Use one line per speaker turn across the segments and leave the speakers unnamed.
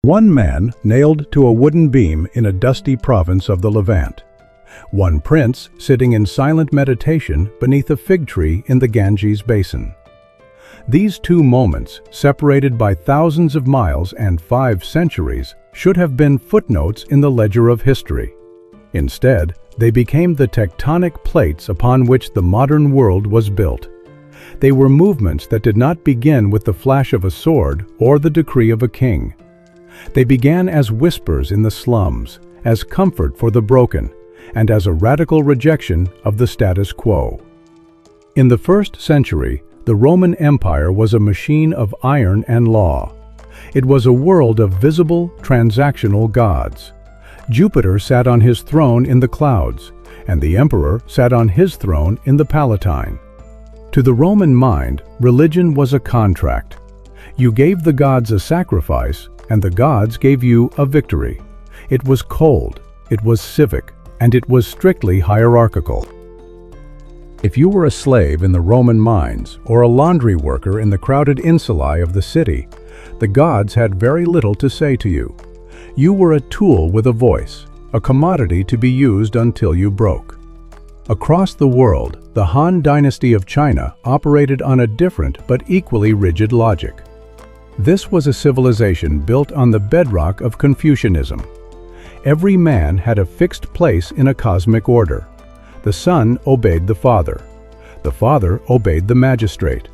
One man nailed to a wooden beam in a dusty province of the Levant. One prince sitting in silent meditation beneath a fig tree in the Ganges basin. These two moments, separated by thousands of miles and 5 centuries, should have been footnotes in the ledger of history. Instead, they became the tectonic plates upon which the modern world was built. They were movements that did not begin with the flash of a sword or the decree of a king. They began as whispers in the slums, as comfort for the broken, and as a radical rejection of the status quo. In the 1st century, the Roman Empire was a machine of iron and law. It was a world of visible, transactional gods. Jupiter sat on his throne in the clouds, and the emperor sat on his throne in the Palatine. To the Roman mind, religion was a contract. You gave the gods a sacrifice, and the gods gave you a victory. It was cold, it was civic, and it was strictly hierarchical. If you were a slave in the Roman mines or a laundry worker in the crowded insulae of the city, the gods had very little to say to you. You were a tool with a voice, a commodity to be used until you broke. Across the world, the Han Dynasty of China operated on a different but equally rigid logic. This was a civilization built on the bedrock of Confucianism. Every man had a fixed place in a cosmic order. The son obeyed the father obeyed the magistrate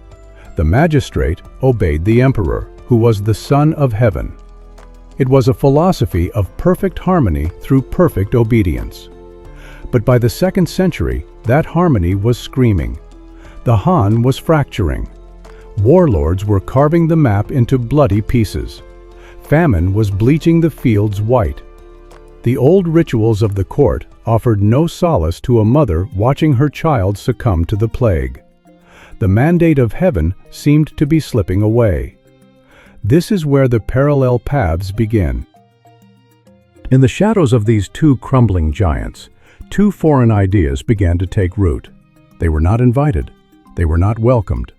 obeyed the emperor, who was the son of heaven. It was a philosophy of perfect harmony through perfect obedience. But by the 2nd century, that harmony was screaming. The Han was fracturing. Warlords were carving the map into bloody pieces. Famine was bleaching the fields white. The old rituals of the court offered no solace to a mother watching her child succumb to the plague. The mandate of heaven seemed to be slipping away. This is where the parallel paths begin. In the shadows of these two crumbling giants, 2 foreign ideas began to take root. They were not invited. They were not welcomed.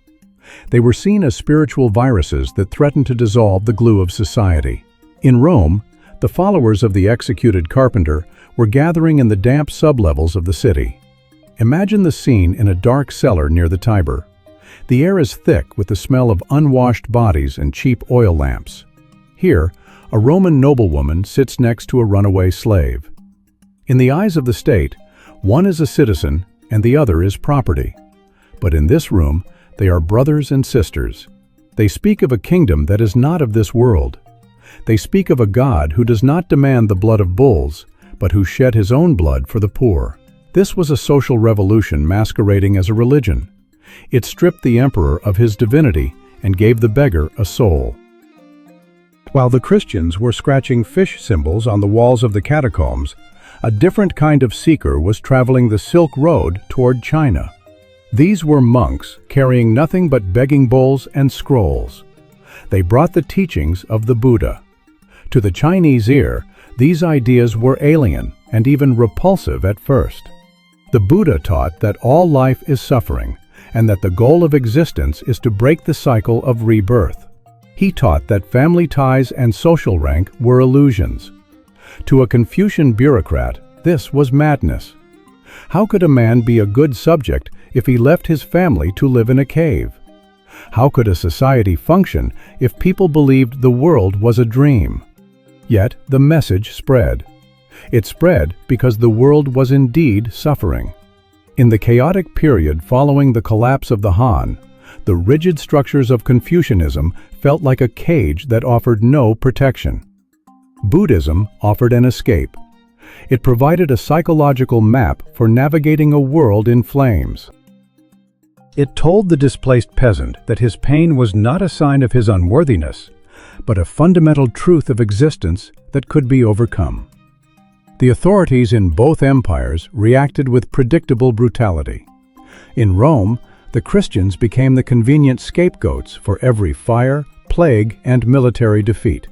They were seen as spiritual viruses that threatened to dissolve the glue of society. In Rome, the followers of the executed carpenter were gathering in the damp sublevels of the city. Imagine the scene in a dark cellar near the Tiber. The air is thick with the smell of unwashed bodies and cheap oil lamps. Here, a Roman noblewoman sits next to a runaway slave. In the eyes of the state, one is a citizen and the other is property. But in this room, they are brothers and sisters. They speak of a kingdom that is not of this world. They speak of a God who does not demand the blood of bulls, but who shed his own blood for the poor. This was a social revolution masquerading as a religion. It stripped the emperor of his divinity and gave the beggar a soul. While the Christians were scratching fish symbols on the walls of the catacombs, a different kind of seeker was traveling the Silk Road toward China. These were monks carrying nothing but begging bowls and scrolls. They brought the teachings of the Buddha. To the Chinese ear, these ideas were alien and even repulsive at first. The Buddha taught that all life is suffering and that the goal of existence is to break the cycle of rebirth. He taught that family ties and social rank were illusions. To a Confucian bureaucrat, this was madness. How could a man be a good subject if he left his family to live in a cave? How could a society function if people believed the world was a dream? Yet the message spread. It spread because the world was indeed suffering. In the chaotic period following the collapse of the Han, the rigid structures of Confucianism felt like a cage that offered no protection. Buddhism offered an escape. It provided a psychological map for navigating a world in flames. It told the displaced peasant that his pain was not a sign of his unworthiness, but a fundamental truth of existence that could be overcome. The authorities in both empires reacted with predictable brutality. In Rome, the Christians became the convenient scapegoats for every fire, plague, and military defeat.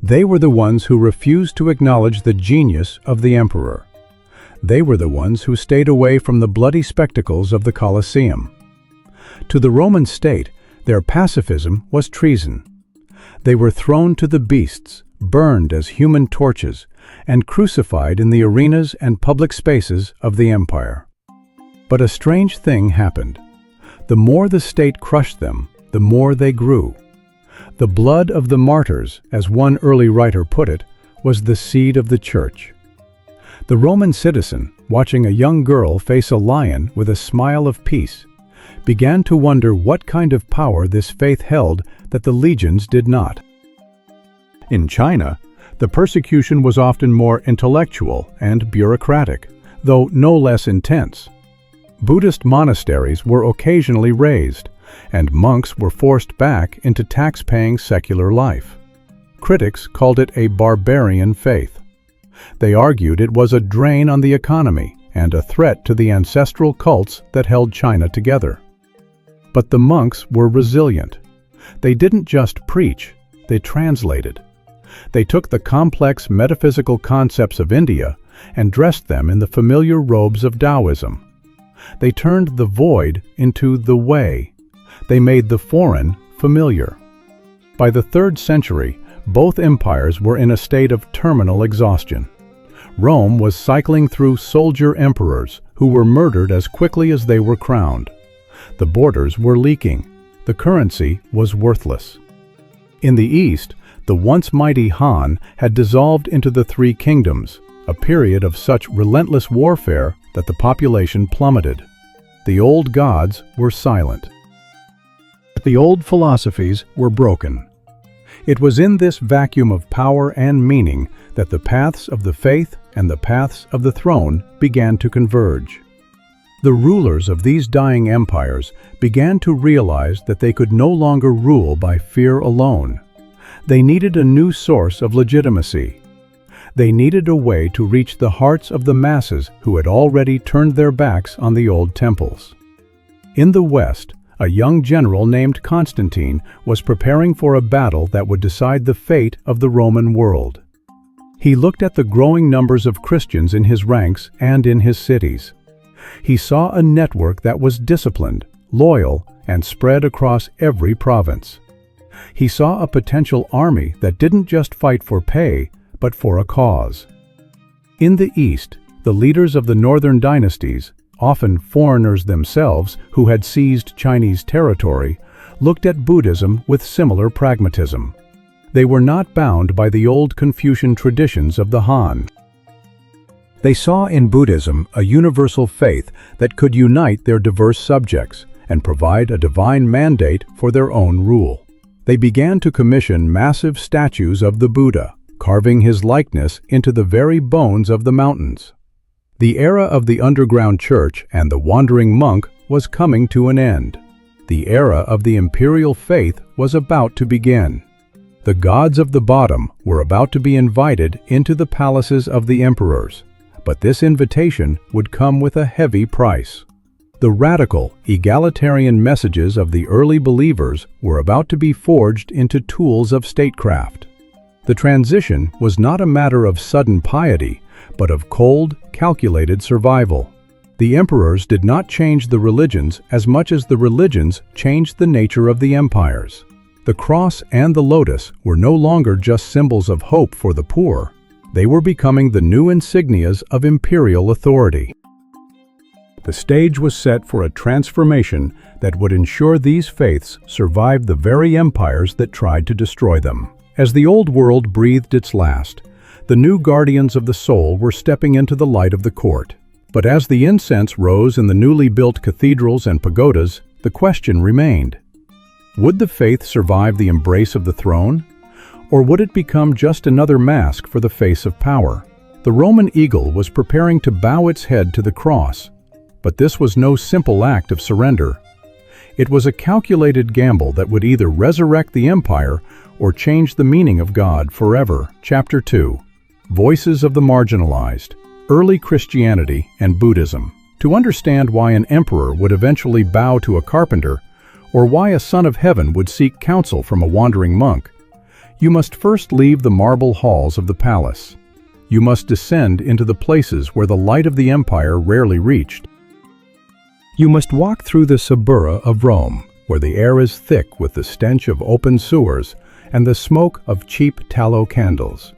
They were the ones who refused to acknowledge the genius of the emperor. They were the ones who stayed away from the bloody spectacles of the Colosseum. To the Roman state, their pacifism was treason. They were thrown to the beasts, burned as human torches, and crucified in the arenas and public spaces of the empire. But a strange thing happened. The more the state crushed them, the more they grew. The blood of the martyrs, as one early writer put it, was the seed of the church. The Roman citizen, watching a young girl face a lion with a smile of peace, began to wonder what kind of power this faith held that the legions did not. In China, the persecution was often more intellectual and bureaucratic, though no less intense. Buddhist monasteries were occasionally razed, and monks were forced back into tax-paying secular life. Critics called it a barbarian faith. They argued it was a drain on the economy and a threat to the ancestral cults that held China together. But the monks were resilient. They didn't just preach, they translated. They took the complex metaphysical concepts of India and dressed them in the familiar robes of Taoism. They turned the void into the way. They made the foreign familiar. By the 3rd century, both empires were in a state of terminal exhaustion. Rome was cycling through soldier emperors who were murdered as quickly as they were crowned. The borders were leaking. The currency was worthless. In the east, the once mighty Han had dissolved into the Three Kingdoms, a period of such relentless warfare that the population plummeted. The old gods were silent. The old philosophies were broken. It was in this vacuum of power and meaning that the paths of the faith and the paths of the throne began to converge. The rulers of these dying empires began to realize that they could no longer rule by fear alone. They needed a new source of legitimacy. They needed a way to reach the hearts of the masses who had already turned their backs on the old temples. In the West, a young general named Constantine was preparing for a battle that would decide the fate of the Roman world. He looked at the growing numbers of Christians in his ranks and in his cities. He saw a network that was disciplined, loyal, and spread across every province. He saw a potential army that didn't just fight for pay, but for a cause. In the East, the leaders of the northern dynasties, often foreigners themselves who had seized Chinese territory, looked at Buddhism with similar pragmatism. They were not bound by the old Confucian traditions of the Han. They saw in Buddhism a universal faith that could unite their diverse subjects and provide a divine mandate for their own rule. They began to commission massive statues of the Buddha, carving his likeness into the very bones of the mountains. The era of the underground church and the wandering monk was coming to an end. The era of the imperial faith was about to begin. The gods of the bottom were about to be invited into the palaces of the emperors, but this invitation would come with a heavy price. The radical, egalitarian messages of the early believers were about to be forged into tools of statecraft. The transition was not a matter of sudden piety, but of cold, calculated survival. The emperors did not change the religions as much as the religions changed the nature of the empires. The cross and the lotus were no longer just symbols of hope for the poor. They were becoming the new insignias of imperial authority. The stage was set for a transformation that would ensure these faiths survived the very empires that tried to destroy them. As the old world breathed its last, the new guardians of the soul were stepping into the light of the court. But as the incense rose in the newly built cathedrals and pagodas, the question remained: would the faith survive the embrace of the throne? Or would it become just another mask for the face of power? The Roman eagle was preparing to bow its head to the cross, but this was no simple act of surrender. It was a calculated gamble that would either resurrect the empire or change the meaning of God forever. Chapter 2. Voices of the Marginalized. Early Christianity and Buddhism. To understand why an emperor would eventually bow to a carpenter, or why a son of heaven would seek counsel from a wandering monk, you must first leave the marble halls of the palace. You must descend into the places where the light of the empire rarely reached. You must walk through the suburra of Rome, where the air is thick with the stench of open sewers and the smoke of cheap tallow candles.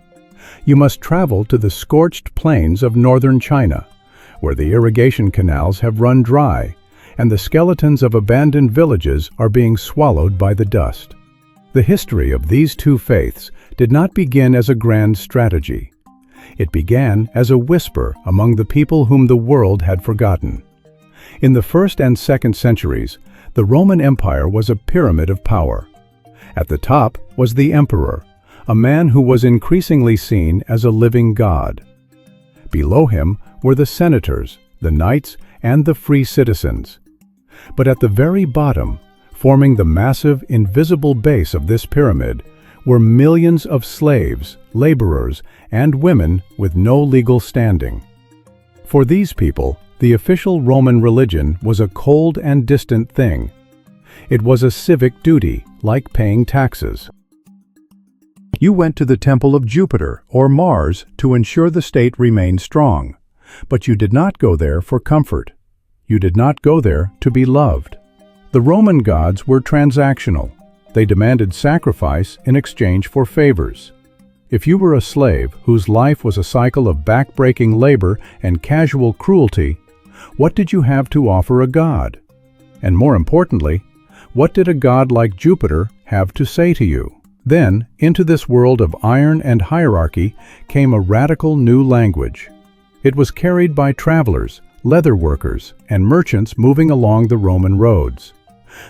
You must travel to the scorched plains of northern China, where the irrigation canals have run dry, and the skeletons of abandoned villages are being swallowed by the dust. The history of these two faiths did not begin as a grand strategy. It began as a whisper among the people whom the world had forgotten. In the 1st and 2nd centuries, the Roman Empire was a pyramid of power. At the top was the emperor, a man who was increasingly seen as a living god. Below him were the senators, the knights, and the free citizens. But at the very bottom, forming the massive, invisible base of this pyramid, were millions of slaves, laborers, and women with no legal standing. For these people, the official Roman religion was a cold and distant thing. It was a civic duty, like paying taxes. You went to the temple of Jupiter or Mars to ensure the state remained strong, but you did not go there for comfort. You did not go there to be loved. The Roman gods were transactional. They demanded sacrifice in exchange for favors. If you were a slave whose life was a cycle of back-breaking labor and casual cruelty, what did you have to offer a god? And more importantly, what did a god like Jupiter have to say to you? Then, into this world of iron and hierarchy came a radical new language. It was carried by travelers, leather workers, and merchants moving along the Roman roads.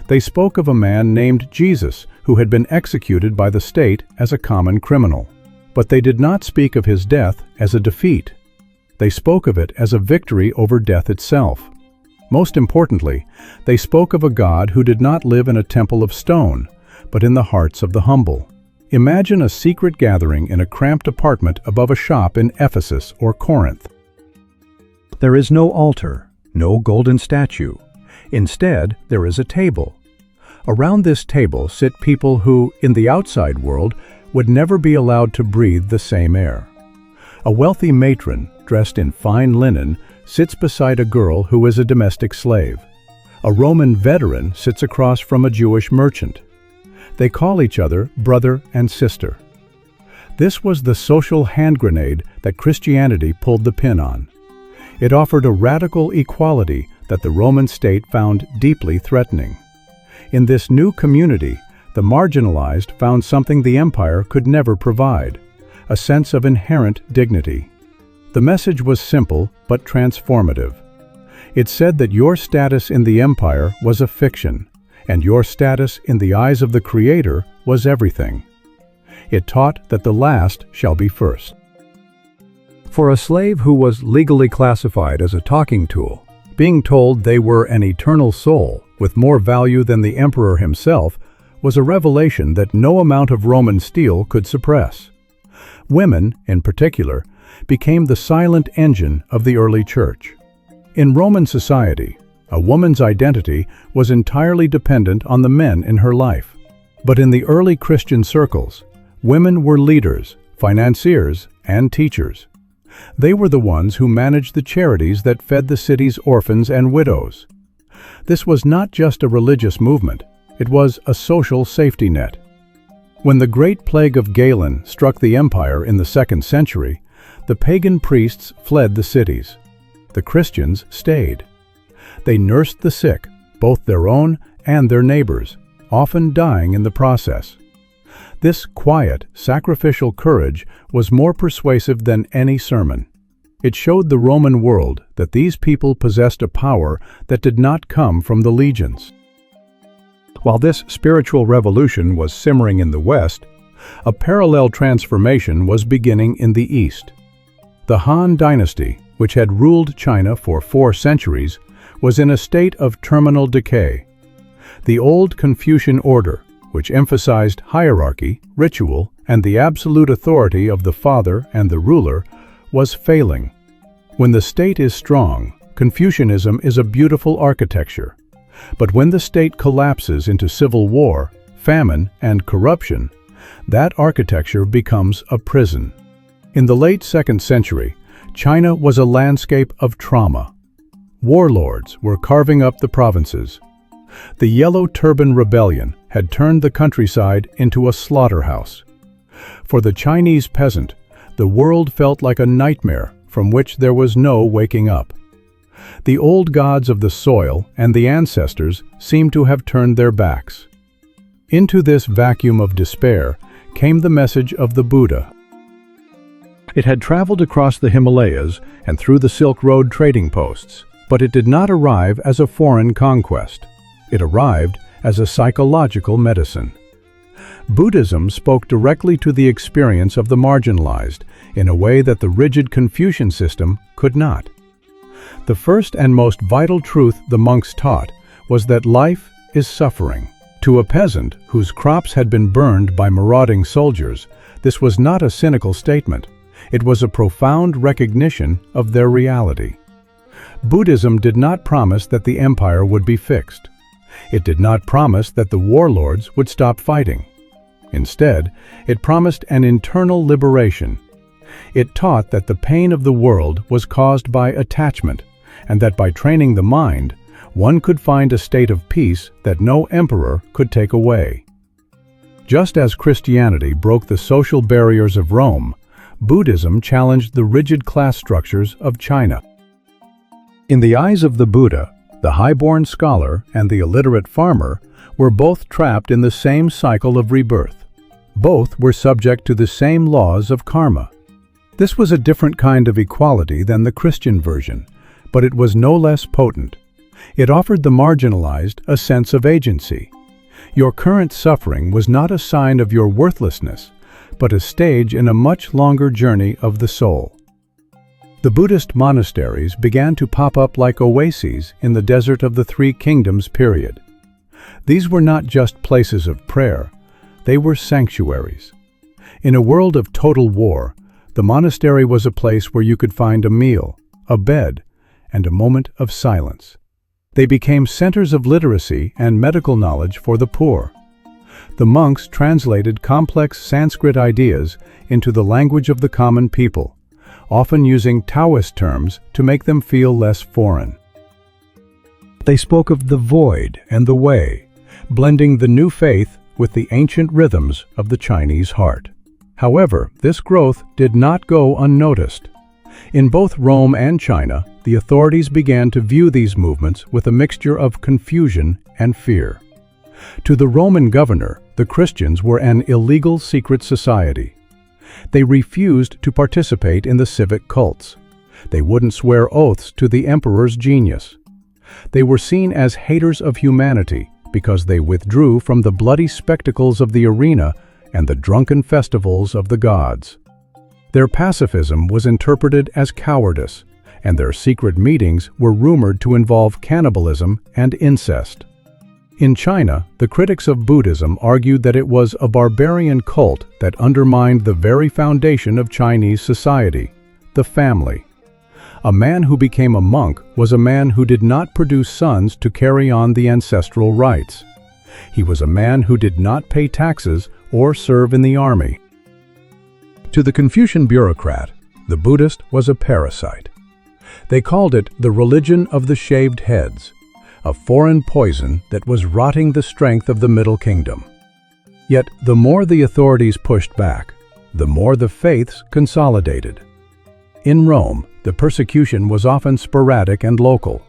They spoke of a man named Jesus who had been executed by the state as a common criminal. But they did not speak of his death as a defeat. They spoke of it as a victory over death itself. Most importantly, they spoke of a God who did not live in a temple of stone, but in the hearts of the humble. Imagine a secret gathering in a cramped apartment above a shop in Ephesus or Corinth. There is no altar, no golden statue. Instead, there is a table. Around this table sit people who, in the outside world, would never be allowed to breathe the same air. A wealthy matron, dressed in fine linen, sits beside a girl who is a domestic slave. A Roman veteran sits across from a Jewish merchant. They call each other brother and sister. This was the social hand grenade that Christianity pulled the pin on. It offered a radical equality that the Roman state found deeply threatening. In this new community, the marginalized found something the empire could never provide: a sense of inherent dignity. The message was simple but transformative. It said that your status in the empire was a fiction, and your status in the eyes of the Creator was everything. It taught that the last shall be first. For a slave who was legally classified as a talking tool, being told they were an eternal soul with more value than the emperor himself was a revelation that no amount of Roman steel could suppress. Women, in particular, became the silent engine of the early church. In Roman society, a woman's identity was entirely dependent on the men in her life. But in the early Christian circles, women were leaders, financiers, and teachers. They were the ones who managed the charities that fed the city's orphans and widows. This was not just a religious movement, it was a social safety net. When the Great Plague of Galen struck the empire in the 2nd century, the pagan priests fled the cities. The Christians stayed. They nursed the sick, both their own and their neighbors, often dying in the process. This quiet, sacrificial courage was more persuasive than any sermon. It showed the Roman world that these people possessed a power that did not come from the legions. While this spiritual revolution was simmering in the West, a parallel transformation was beginning in the East. The Han Dynasty, which had ruled China for 4 centuries, was in a state of terminal decay. The old Confucian order, which emphasized hierarchy, ritual, and the absolute authority of the father and the ruler, was failing. When the state is strong, Confucianism is a beautiful architecture. But when the state collapses into civil war, famine, and corruption, that architecture becomes a prison. In the late 2nd century, China was a landscape of trauma. Warlords were carving up the provinces. The Yellow Turban Rebellion had turned the countryside into a slaughterhouse. For the Chinese peasant, the world felt like a nightmare from which there was no waking up. The old gods of the soil and the ancestors seemed to have turned their backs. Into this vacuum of despair came the message of the Buddha. It had traveled across the Himalayas and through the Silk Road trading posts, but it did not arrive as a foreign conquest. It arrived as a psychological medicine. Buddhism spoke directly to the experience of the marginalized in a way that the rigid Confucian system could not. The first and most vital truth the monks taught was that life is suffering. To a peasant whose crops had been burned by marauding soldiers, this was not a cynical statement. It was a profound recognition of their reality. Buddhism did not promise that the empire would be fixed. It did not promise that the warlords would stop fighting. Instead, it promised an internal liberation. It taught that the pain of the world was caused by attachment, and that by training the mind, one could find a state of peace that no emperor could take away. Just as Christianity broke the social barriers of Rome, Buddhism challenged the rigid class structures of China. In the eyes of the Buddha, the high-born scholar and the illiterate farmer were both trapped in the same cycle of rebirth. Both were subject to the same laws of karma. This was a different kind of equality than the Christian version, but it was no less potent. It offered the marginalized a sense of agency. Your current suffering was not a sign of your worthlessness, but a stage in a much longer journey of the soul. The Buddhist monasteries began to pop up like oases in the desert of the Three Kingdoms period. These were not just places of prayer, they were sanctuaries. In a world of total war, the monastery was a place where you could find a meal, a bed, and a moment of silence. They became centers of literacy and medical knowledge for the poor. The monks translated complex Sanskrit ideas into the language of the common people, often using Taoist terms to make them feel less foreign. They spoke of the void and the way, blending the new faith with the ancient rhythms of the Chinese heart. However, this growth did not go unnoticed. In both Rome and China, the authorities began to view these movements with a mixture of confusion and fear. To the Roman governor, the Christians were an illegal secret society. They refused to participate in the civic cults. They wouldn't swear oaths to the emperor's genius. They were seen as haters of humanity because they withdrew from the bloody spectacles of the arena and the drunken festivals of the gods. Their pacifism was interpreted as cowardice, and their secret meetings were rumored to involve cannibalism and incest. In China, the critics of Buddhism argued that it was a barbarian cult that undermined the very foundation of Chinese society, the family. A man who became a monk was a man who did not produce sons to carry on the ancestral rites. He was a man who did not pay taxes or serve in the army. To the Confucian bureaucrat, the Buddhist was a parasite. They called it the religion of the shaved heads, a foreign poison that was rotting the strength of the Middle Kingdom. Yet the more the authorities pushed back, the more the faiths consolidated. In Rome, the persecution was often sporadic and local,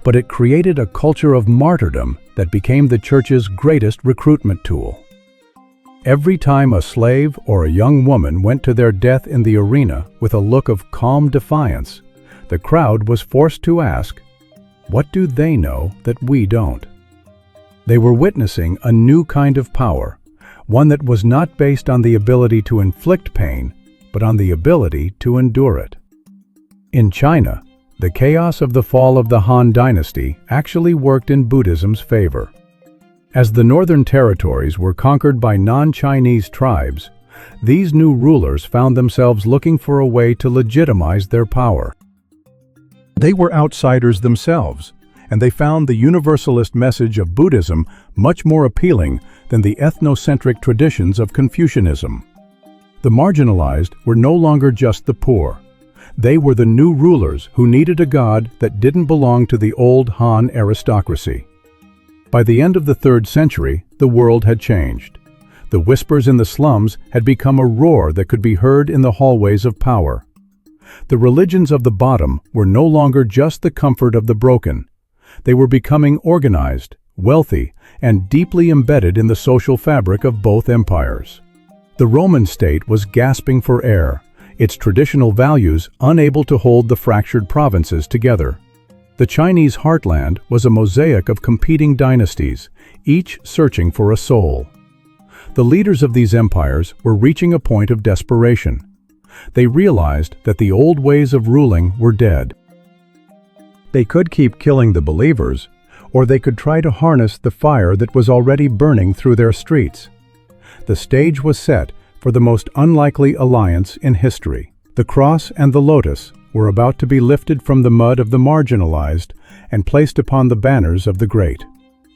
but it created a culture of martyrdom that became the church's greatest recruitment tool. Every time a slave or a young woman went to their death in the arena with a look of calm defiance, the crowd was forced to ask, what do they know that we don't? They were witnessing a new kind of power, one that was not based on the ability to inflict pain, but on the ability to endure it. In China, the chaos of the fall of the Han Dynasty actually worked in Buddhism's favor. As the northern territories were conquered by non-Chinese tribes, these new rulers found themselves looking for a way to legitimize their power. They were outsiders themselves, and they found the universalist message of Buddhism much more appealing than the ethnocentric traditions of Confucianism. The marginalized were no longer just the poor. They were the new rulers who needed a god that didn't belong to the old Han aristocracy. By the end of the 3rd century, the world had changed. The whispers in the slums had become a roar that could be heard in the hallways of power. The religions of the bottom were no longer just the comfort of the broken. They were becoming organized, wealthy, and deeply embedded in the social fabric of both empires. The Roman state was gasping for air, its traditional values unable to hold the fractured provinces together. The Chinese heartland was a mosaic of competing dynasties, each searching for a soul. The leaders of these empires were reaching a point of desperation. They realized that the old ways of ruling were dead. They could keep killing the believers, or they could try to harness the fire that was already burning through their streets. The stage was set for the most unlikely alliance in history. The cross and the lotus were about to be lifted from the mud of the marginalized and placed upon the banners of the great.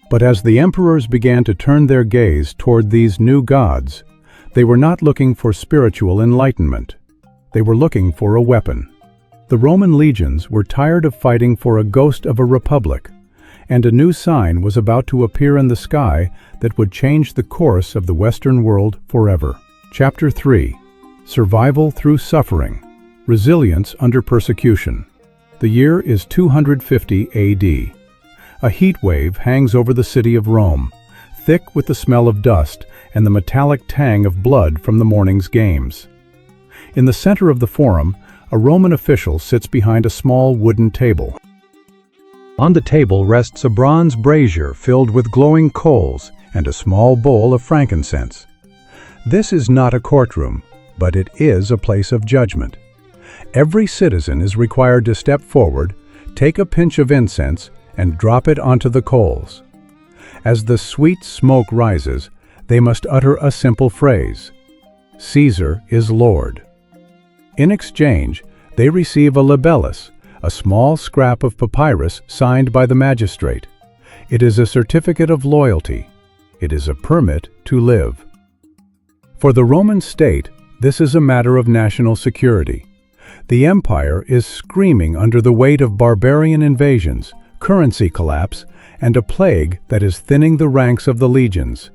But as the emperors began to turn their gaze toward these new gods, they were not looking for spiritual enlightenment. They were looking for a weapon. The Roman legions were tired of fighting for a ghost of a republic, and a new sign was about to appear in the sky that would change the course of the Western world forever. Chapter 3. Survival through suffering. Resilience under persecution. The year is 250 AD. A heat wave hangs over the city of Rome, thick with the smell of dust and the metallic tang of blood from the morning's games. In the center of the forum, a Roman official sits behind a small wooden table. On the table rests a bronze brazier filled with glowing coals and a small bowl of frankincense. This is not a courtroom, but it is a place of judgment. Every citizen is required to step forward, take a pinch of incense, and drop it onto the coals. As the sweet smoke rises, they must utter a simple phrase: "Caesar is Lord." In exchange, they receive a libellus, a small scrap of papyrus signed by the magistrate. It is a certificate of loyalty. It is a permit to live. For the Roman state, this is a matter of national security. The empire is screaming under the weight of barbarian invasions, currency collapse, and a plague that is thinning the ranks of the legions.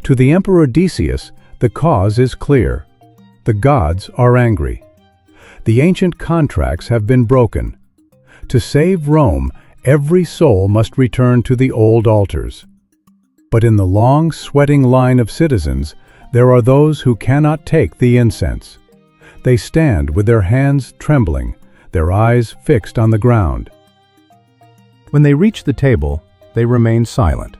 To the Emperor Decius, the cause is clear. The gods are angry. The ancient contracts have been broken. To save Rome, every soul must return to the old altars. But in the long, sweating line of citizens, there are those who cannot take the incense. They stand with their hands trembling, their eyes fixed on the ground. When they reach the table, they remain silent.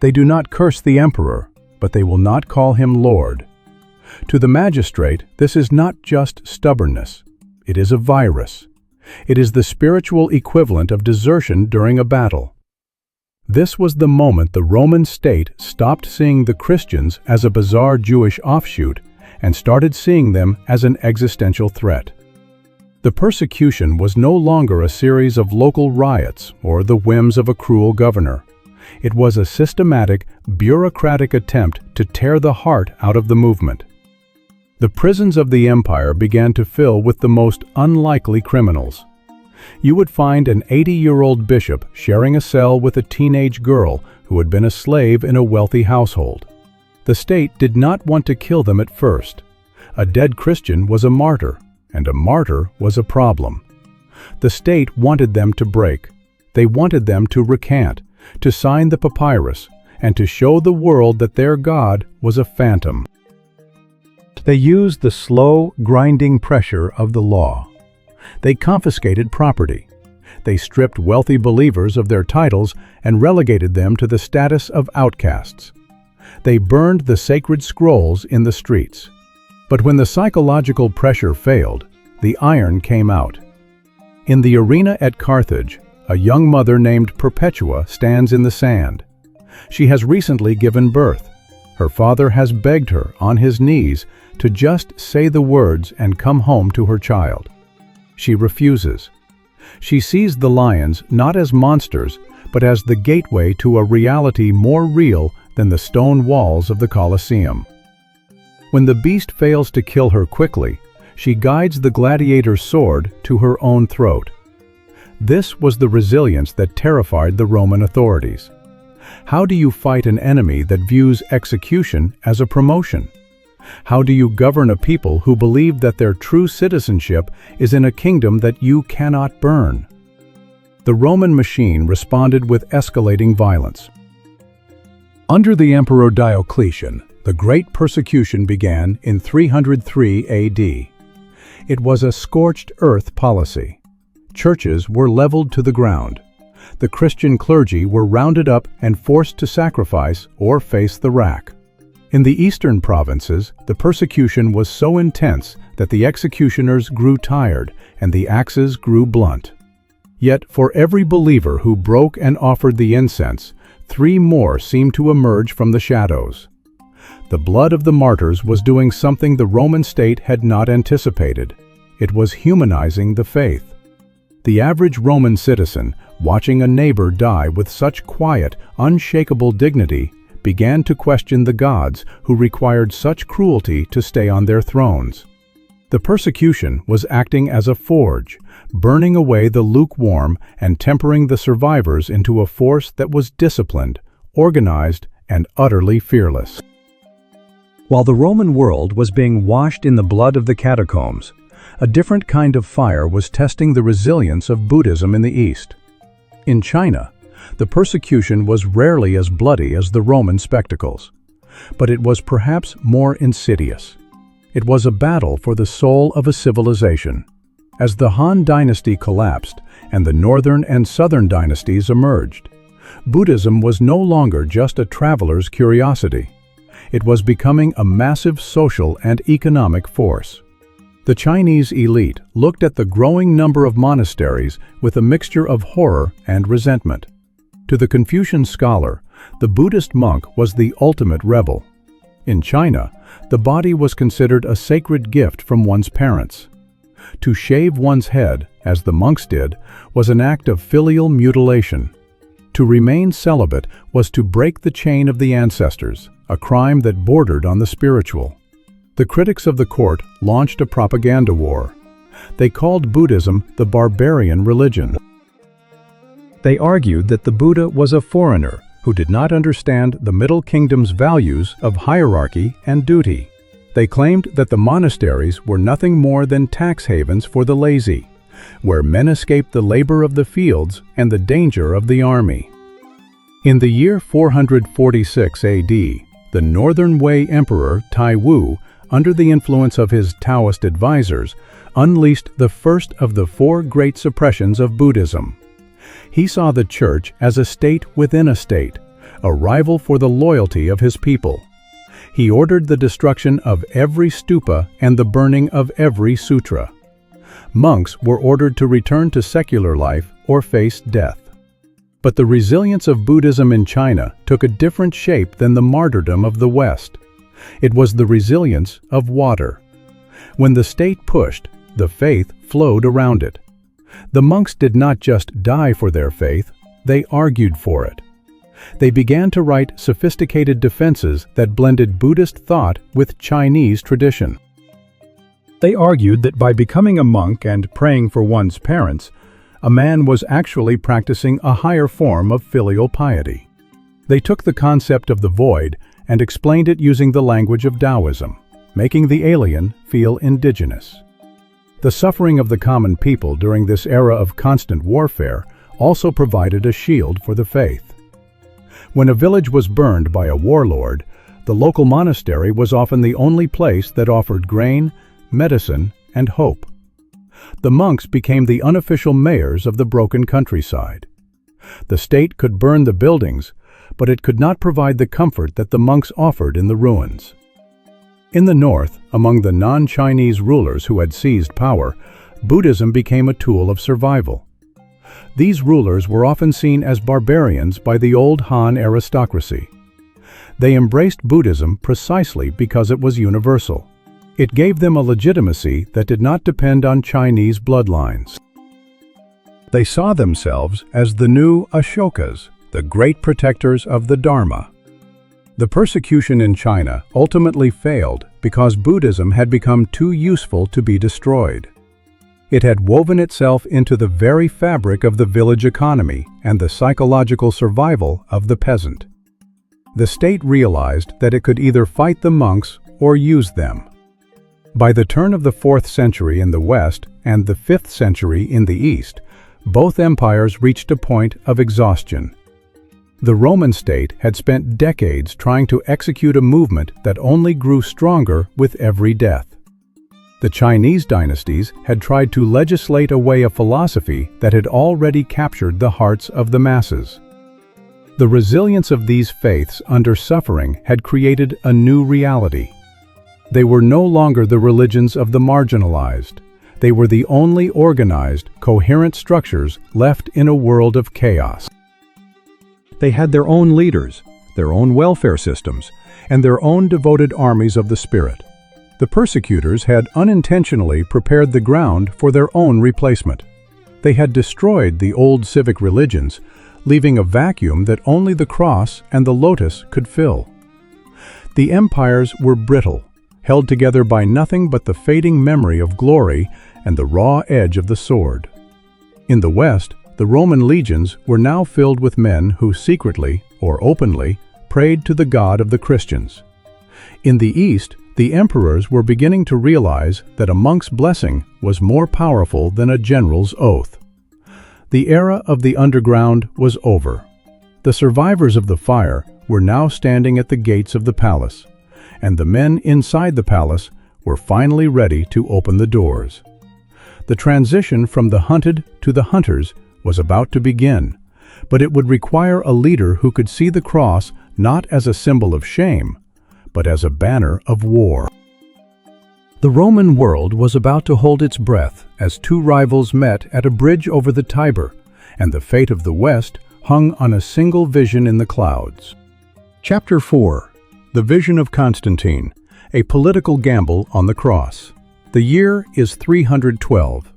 They do not curse the emperor, but they will not call him Lord. To the magistrate, this is not just stubbornness. It is a virus. It is the spiritual equivalent of desertion during a battle. This was the moment the Roman state stopped seeing the Christians as a bizarre Jewish offshoot and started seeing them as an existential threat. The persecution was no longer a series of local riots or the whims of a cruel governor. It was a systematic, bureaucratic attempt to tear the heart out of the movement. The prisons of the empire began to fill with the most unlikely criminals. You would find an 80-year-old bishop sharing a cell with a teenage girl who had been a slave in a wealthy household. The state did not want to kill them at first. A dead Christian was a martyr, and a martyr was a problem. The state wanted them to break. They wanted them to recant, to sign the papyrus, and to show the world that their God was a phantom. They used the slow, grinding pressure of the law. They confiscated property. They stripped wealthy believers of their titles and relegated them to the status of outcasts. They burned the sacred scrolls in the streets. But when the psychological pressure failed, the iron came out. In the arena at Carthage, a young mother named Perpetua stands in the sand. She has recently given birth. Her father has begged her on his knees to just say the words and come home to her child. She refuses. She sees the lions not as monsters, but as the gateway to a reality more real than the stone walls of the Colosseum. When the beast fails to kill her quickly, she guides the gladiator's sword to her own throat. This was the resilience that terrified the Roman authorities. How do you fight an enemy that views execution as a promotion? How do you govern a people who believe that their true citizenship is in a kingdom that you cannot burn? The Roman machine responded with escalating violence. Under the Emperor Diocletian, the Great Persecution began in 303 AD. It was a scorched earth policy. Churches were leveled to the ground. The Christian clergy were rounded up and forced to sacrifice or face the rack. In the eastern provinces, the persecution was so intense that the executioners grew tired and the axes grew blunt. Yet, for every believer who broke and offered the incense, 3 more seemed to emerge from the shadows. The blood of the martyrs was doing something the Roman state had not anticipated. It was humanizing the faith. The average Roman citizen, watching a neighbor die with such quiet, unshakable dignity, began to question the gods who required such cruelty to stay on their thrones. The persecution was acting as a forge, burning away the lukewarm and tempering the survivors into a force that was disciplined, organized, and utterly fearless. While the Roman world was being washed in the blood of the catacombs, a different kind of fire was testing the resilience of Buddhism in the East. In China, the persecution was rarely as bloody as the Roman spectacles, but it was perhaps more insidious. It was a battle for the soul of a civilization. As the Han dynasty collapsed and the northern and southern dynasties emerged, Buddhism was no longer just a traveler's curiosity. It was becoming a massive social and economic force. The Chinese elite looked at the growing number of monasteries with a mixture of horror and resentment. To the Confucian scholar, the Buddhist monk was the ultimate rebel. In China, the body was considered a sacred gift from one's parents. To shave one's head, as the monks did, was an act of filial mutilation. To remain celibate was to break the chain of the ancestors, a crime that bordered on the spiritual. The critics of the court launched a propaganda war. They called Buddhism the barbarian religion. They argued that the Buddha was a foreigner who did not understand the Middle Kingdom's values of hierarchy and duty. They claimed that the monasteries were nothing more than tax havens for the lazy, where men escaped the labor of the fields and the danger of the army. In the year 446 AD, the Northern Wei Emperor Tai Wu, under the influence of his Taoist advisors, unleashed the first of the 4 great suppressions of Buddhism. He saw the church as a state within a state, a rival for the loyalty of his people. He ordered the destruction of every stupa and the burning of every sutra. Monks were ordered to return to secular life or face death. But the resilience of Buddhism in China took a different shape than the martyrdom of the West. It was the resilience of water. When the state pushed, the faith flowed around it. The monks did not just die for their faith, they argued for it. They began to write sophisticated defenses that blended Buddhist thought with Chinese tradition. They argued that by becoming a monk and praying for one's parents, a man was actually practicing a higher form of filial piety. They took the concept of the void and explained it using the language of Taoism, making the alien feel indigenous. The suffering of the common people during this era of constant warfare also provided a shield for the faith. When a village was burned by a warlord, the local monastery was often the only place that offered grain, medicine, and hope. The monks became the unofficial mayors of the broken countryside. The state could burn the buildings, but it could not provide the comfort that the monks offered in the ruins. In the north, among the non-Chinese rulers who had seized power, Buddhism became a tool of survival. These rulers were often seen as barbarians by the old Han aristocracy. They embraced Buddhism precisely because it was universal. It gave them a legitimacy that did not depend on Chinese bloodlines. They saw themselves as the new Ashokas, the great protectors of the Dharma. The persecution in China ultimately failed because Buddhism had become too useful to be destroyed. It had woven itself into the very fabric of the village economy and the psychological survival of the peasant. The state realized that it could either fight the monks or use them. By the turn of the 4th century in the West and the 5th century in the East, both empires reached a point of exhaustion. The Roman state had spent decades trying to execute a movement that only grew stronger with every death. The Chinese dynasties had tried to legislate away a philosophy that had already captured the hearts of the masses. The resilience of these faiths under suffering had created a new reality. They were no longer the religions of the marginalized. They were the only organized, coherent structures left in a world of chaos. They had their own leaders, their own welfare systems, and their own devoted armies of the spirit. The persecutors had unintentionally prepared the ground for their own replacement. They had destroyed the old civic religions, leaving a vacuum that only the cross and the lotus could fill. The empires were brittle, held together by nothing but the fading memory of glory and the raw edge of the sword. In the West, the Roman legions were now filled with men who secretly, or openly, prayed to the God of the Christians. In the East, the emperors were beginning to realize that a monk's blessing was more powerful than a general's oath. The era of the underground was over. The survivors of the fire were now standing at the gates of the palace, and the men inside the palace were finally ready to open the doors. The transition from the hunted to the hunters was about to begin, but it would require a leader who could see the cross not as a symbol of shame, but as a banner of war. The Roman world was about to hold its breath as two rivals met at a bridge over the Tiber, and the fate of the West hung on a single vision in the clouds. Chapter 4. The Vision of Constantine, a political gamble on the cross. The year is 312.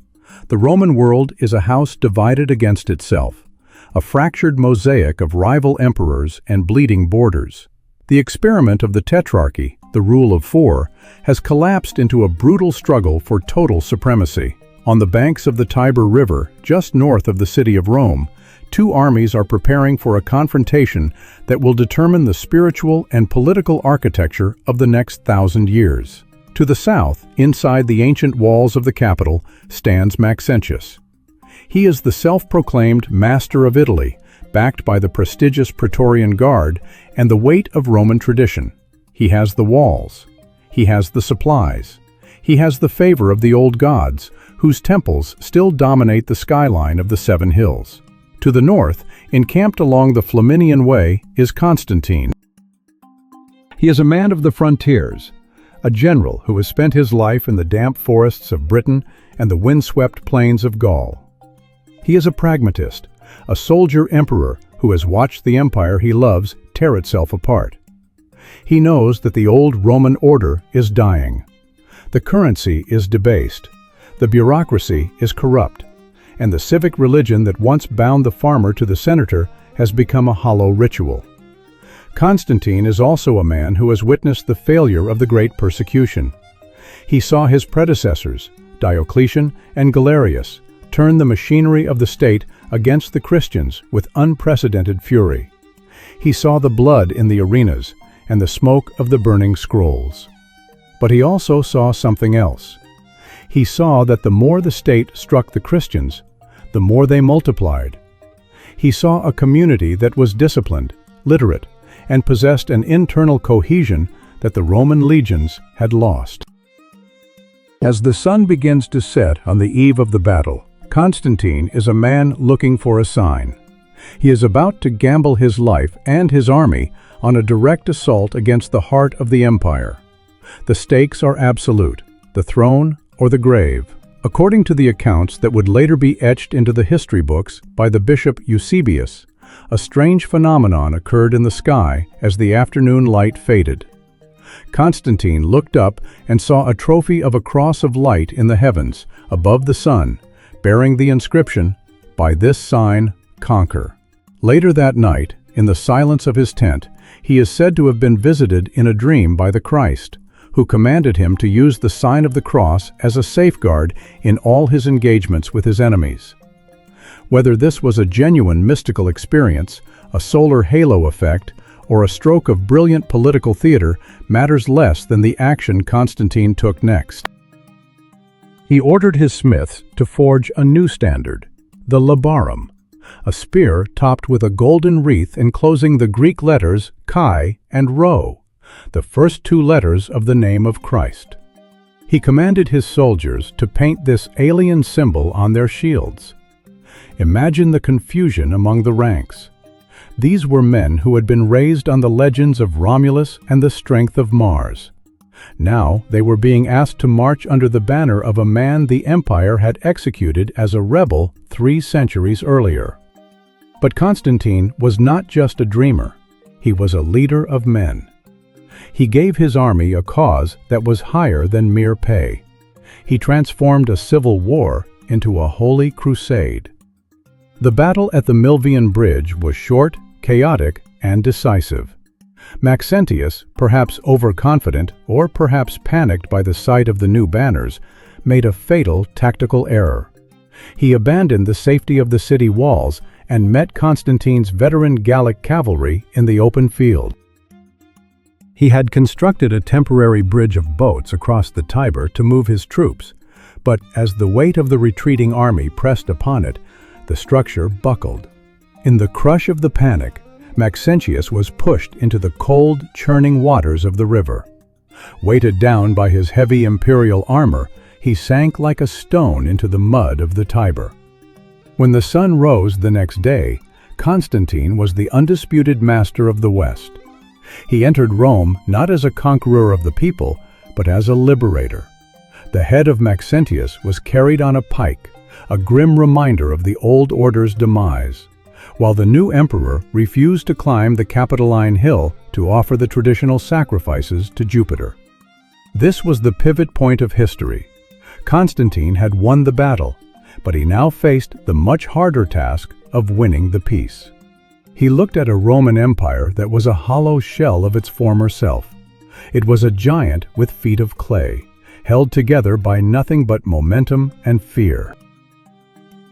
The Roman world is a house divided against itself, a fractured mosaic of rival emperors and bleeding borders. The experiment of the tetrarchy, the rule of four, has collapsed into a brutal struggle for total supremacy. On the banks of the Tiber River, just north of the city of Rome, two armies are preparing for a confrontation that will determine the spiritual and political architecture of the next 1,000 years. To the south, inside the ancient walls of the capital, stands Maxentius. He is the self-proclaimed master of Italy, backed by the prestigious Praetorian Guard and the weight of Roman tradition. He has the walls. He has the supplies. He has the favor of the old gods, whose temples still dominate the skyline of the Seven Hills. To the north, encamped along the Flaminian Way, is Constantine. He is a man of the frontiers, a general who has spent his life in the damp forests of Britain and the windswept plains of Gaul. He is a pragmatist, a soldier emperor who has watched the empire he loves tear itself apart. He knows that the old Roman order is dying. The currency is debased, the bureaucracy is corrupt, and the civic religion that once bound the farmer to the senator has become a hollow ritual. Constantine is also a man who has witnessed the failure of the great persecution. He saw his predecessors, Diocletian and Galerius, turn the machinery of the state against the Christians with unprecedented fury. He saw the blood in the arenas and the smoke of the burning scrolls. But he also saw something else. He saw that the more the state struck the Christians, the more they multiplied. He saw a community that was disciplined, literate, and possessed an internal cohesion that the Roman legions had lost. As the sun begins to set on the eve of the battle, Constantine is a man looking for a sign. He is about to gamble his life and his army on a direct assault against the heart of the empire. The stakes are absolute, the throne or the grave. According to the accounts that would later be etched into the history books by the bishop Eusebius, a strange phenomenon occurred in the sky as the afternoon light faded. Constantine looked up and saw a trophy of a cross of light in the heavens, above the sun, bearing the inscription, "By this sign, conquer." Later that night, in the silence of his tent, he is said to have been visited in a dream by the Christ, who commanded him to use the sign of the cross as a safeguard in all his engagements with his enemies. Whether this was a genuine mystical experience, a solar halo effect, or a stroke of brilliant political theater matters less than the action Constantine took next. He ordered his smiths to forge a new standard, the labarum, a spear topped with a golden wreath enclosing the Greek letters chi and rho, the first two letters of the name of Christ. He commanded his soldiers to paint this alien symbol on their shields. Imagine the confusion among the ranks. These were men who had been raised on the legends of Romulus and the strength of Mars. Now they were being asked to march under the banner of a man the empire had executed as a rebel 3 centuries earlier. But Constantine was not just a dreamer. He was a leader of men. He gave his army a cause that was higher than mere pay. He transformed a civil war into a holy crusade. The battle at the Milvian Bridge was short, chaotic, and decisive. Maxentius, perhaps overconfident or perhaps panicked by the sight of the new banners, made a fatal tactical error. He abandoned the safety of the city walls and met Constantine's veteran Gallic cavalry in the open field. He had constructed a temporary bridge of boats across the Tiber to move his troops, but as the weight of the retreating army pressed upon it, the structure buckled. In the crush of the panic, Maxentius was pushed into the cold, churning waters of the river. Weighted down by his heavy imperial armor, he sank like a stone into the mud of the Tiber. When the sun rose the next day, Constantine was the undisputed master of the West. He entered Rome not as a conqueror of the people, but as a liberator. The head of Maxentius was carried on a pike, a grim reminder of the old order's demise, while the new emperor refused to climb the Capitoline Hill to offer the traditional sacrifices to Jupiter. This was the pivot point of history. Constantine had won the battle, but he now faced the much harder task of winning the peace. He looked at a Roman Empire that was a hollow shell of its former self. It was a giant with feet of clay, held together by nothing but momentum and fear.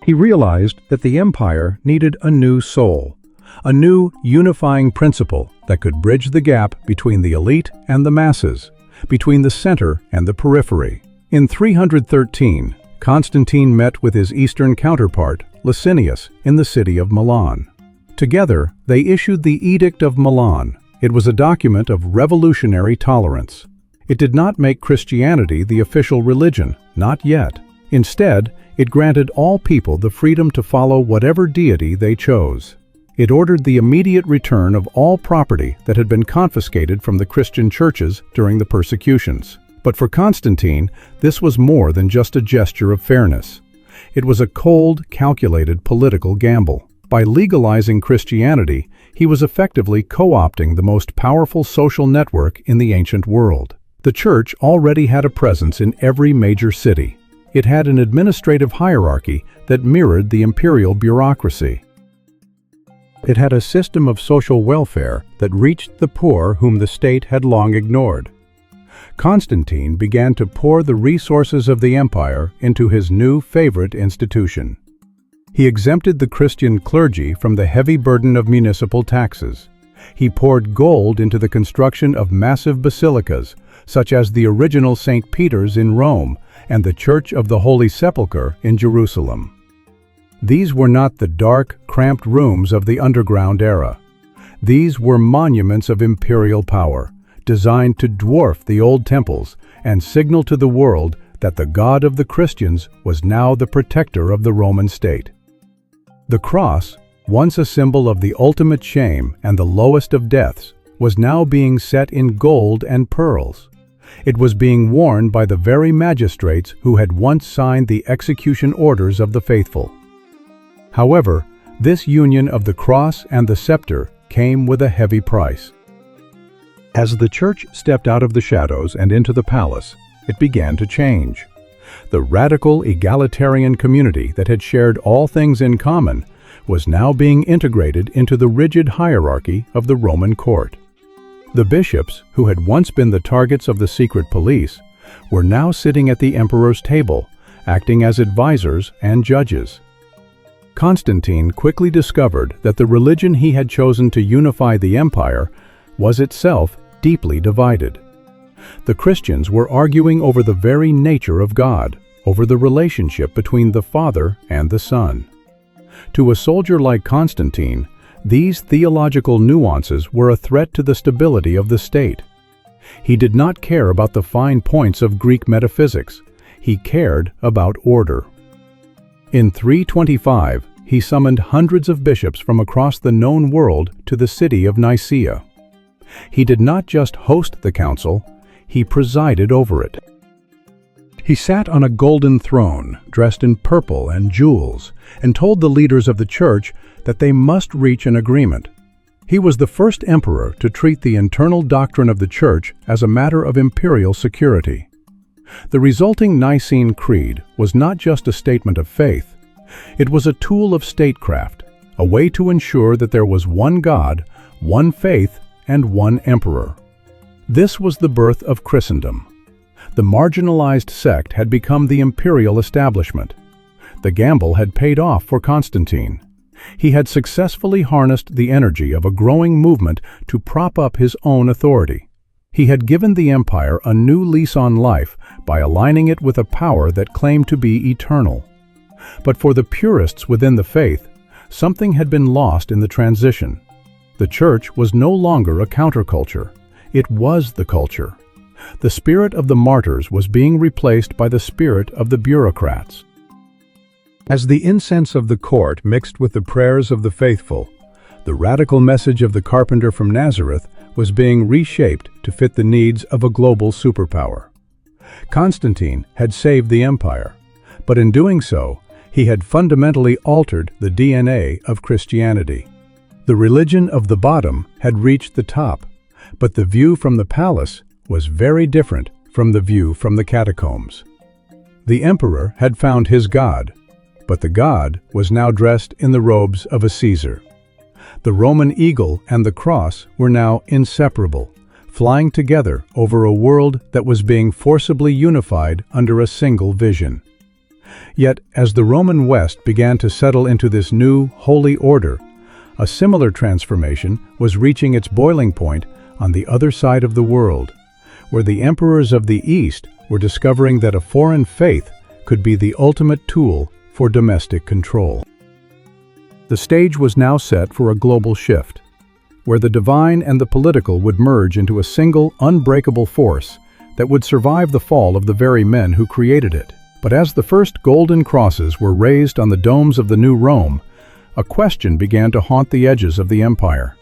He realized that the empire needed a new soul, a new unifying principle that could bridge the gap between the elite and the masses, between the center and the periphery. In 313, Constantine met with his eastern counterpart, Licinius, in the city of Milan. Together, they issued the Edict of Milan. It was a document of revolutionary tolerance. It did not make Christianity the official religion, not yet. Instead, it granted all people the freedom to follow whatever deity they chose. It ordered the immediate return of all property that had been confiscated from the Christian churches during the persecutions. But for Constantine, this was more than just a gesture of fairness. It was a cold, calculated political gamble. By legalizing Christianity, he was effectively co-opting the most powerful social network in the ancient world. The church already had a presence in every major city. It had an administrative hierarchy that mirrored the imperial bureaucracy. It had a system of social welfare that reached the poor whom the state had long ignored. Constantine began to pour the resources of the empire into his new favorite institution. He exempted the Christian clergy from the heavy burden of municipal taxes. He poured gold into the construction of massive basilicas, such as the original St. Peter's in Rome and the Church of the Holy Sepulchre in Jerusalem. These were not the dark, cramped rooms of the underground era. These were monuments of imperial power, designed to dwarf the old temples and signal to the world that the God of the Christians was now the protector of the Roman state. The cross, once a symbol of the ultimate shame and the lowest of deaths, was now being set in gold and pearls. It was being worn by the very magistrates who had once signed the execution orders of the faithful. However, this union of the cross and the scepter came with a heavy price. As the church stepped out of the shadows and into the palace, it began to change. The radical egalitarian community that had shared all things in common was now being integrated into the rigid hierarchy of the Roman court. The bishops, who had once been the targets of the secret police, were now sitting at the emperor's table, acting as advisors and judges. Constantine quickly discovered that the religion he had chosen to unify the empire was itself deeply divided. The Christians were arguing over the very nature of God, over the relationship between the Father and the Son. To a soldier like Constantine, these theological nuances were a threat to the stability of the state. He did not care about the fine points of Greek metaphysics. He cared about order. In 325, he summoned hundreds of bishops from across the known world to the city of Nicaea. He did not just host the council, he presided over it. He sat on a golden throne, dressed in purple and jewels, and told the leaders of the church that they must reach an agreement. He was the first emperor to treat the internal doctrine of the church as a matter of imperial security. The resulting Nicene Creed was not just a statement of faith. It was a tool of statecraft, a way to ensure that there was one God, one faith, and one emperor. This was the birth of Christendom. The marginalized sect had become the imperial establishment. The gamble had paid off for Constantine. He had successfully harnessed the energy of a growing movement to prop up his own authority. He had given the empire a new lease on life by aligning it with a power that claimed to be eternal. But for the purists within the faith, something had been lost in the transition. The church was no longer a counterculture. It was the culture. The spirit of the martyrs was being replaced by the spirit of the bureaucrats. As the incense of the court mixed with the prayers of the faithful, the radical message of the carpenter from Nazareth was being reshaped to fit the needs of a global superpower. Constantine had saved the empire, but in doing so, he had fundamentally altered the DNA of Christianity. The religion of the bottom had reached the top, but the view from the palace was very different from the view from the catacombs. The emperor had found his God, but the God was now dressed in the robes of a Caesar. The Roman eagle and the cross were now inseparable, flying together over a world that was being forcibly unified under a single vision. Yet, as the Roman West began to settle into this new, holy order, a similar transformation was reaching its boiling point on the other side of the world, where the emperors of the East were discovering that a foreign faith could be the ultimate tool for domestic control. The stage was now set for a global shift, where the divine and the political would merge into a single, unbreakable force that would survive the fall of the very men who created it. But as the first golden crosses were raised on the domes of the new Rome, a question began to haunt the edges of the empire.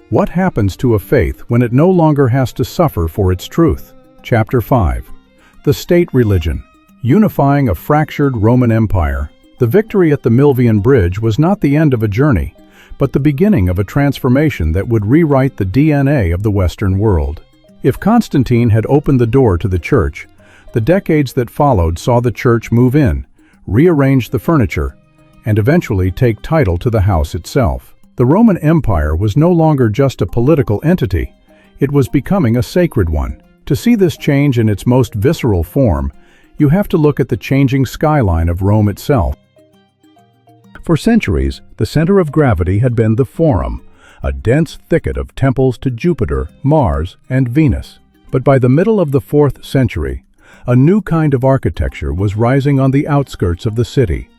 What happens to a faith when it no longer has to suffer for its truth? Chapter 5. The State Religion. Unifying a fractured Roman Empire. The victory at the Milvian Bridge was not the end of a journey, but the beginning of a transformation that would rewrite the DNA of the Western world. If Constantine had opened the door to the church, the decades that followed saw the church move in, rearrange the furniture, and eventually take title to the house itself. The Roman Empire was no longer just a political entity, it was becoming a sacred one. To see this change in its most visceral form, you have to look at the changing skyline of Rome itself. For centuries, the center of gravity had been the Forum, a dense thicket of temples to Jupiter, Mars, and Venus. But by the middle of the 4th century, a new kind of architecture was rising on the outskirts of the city,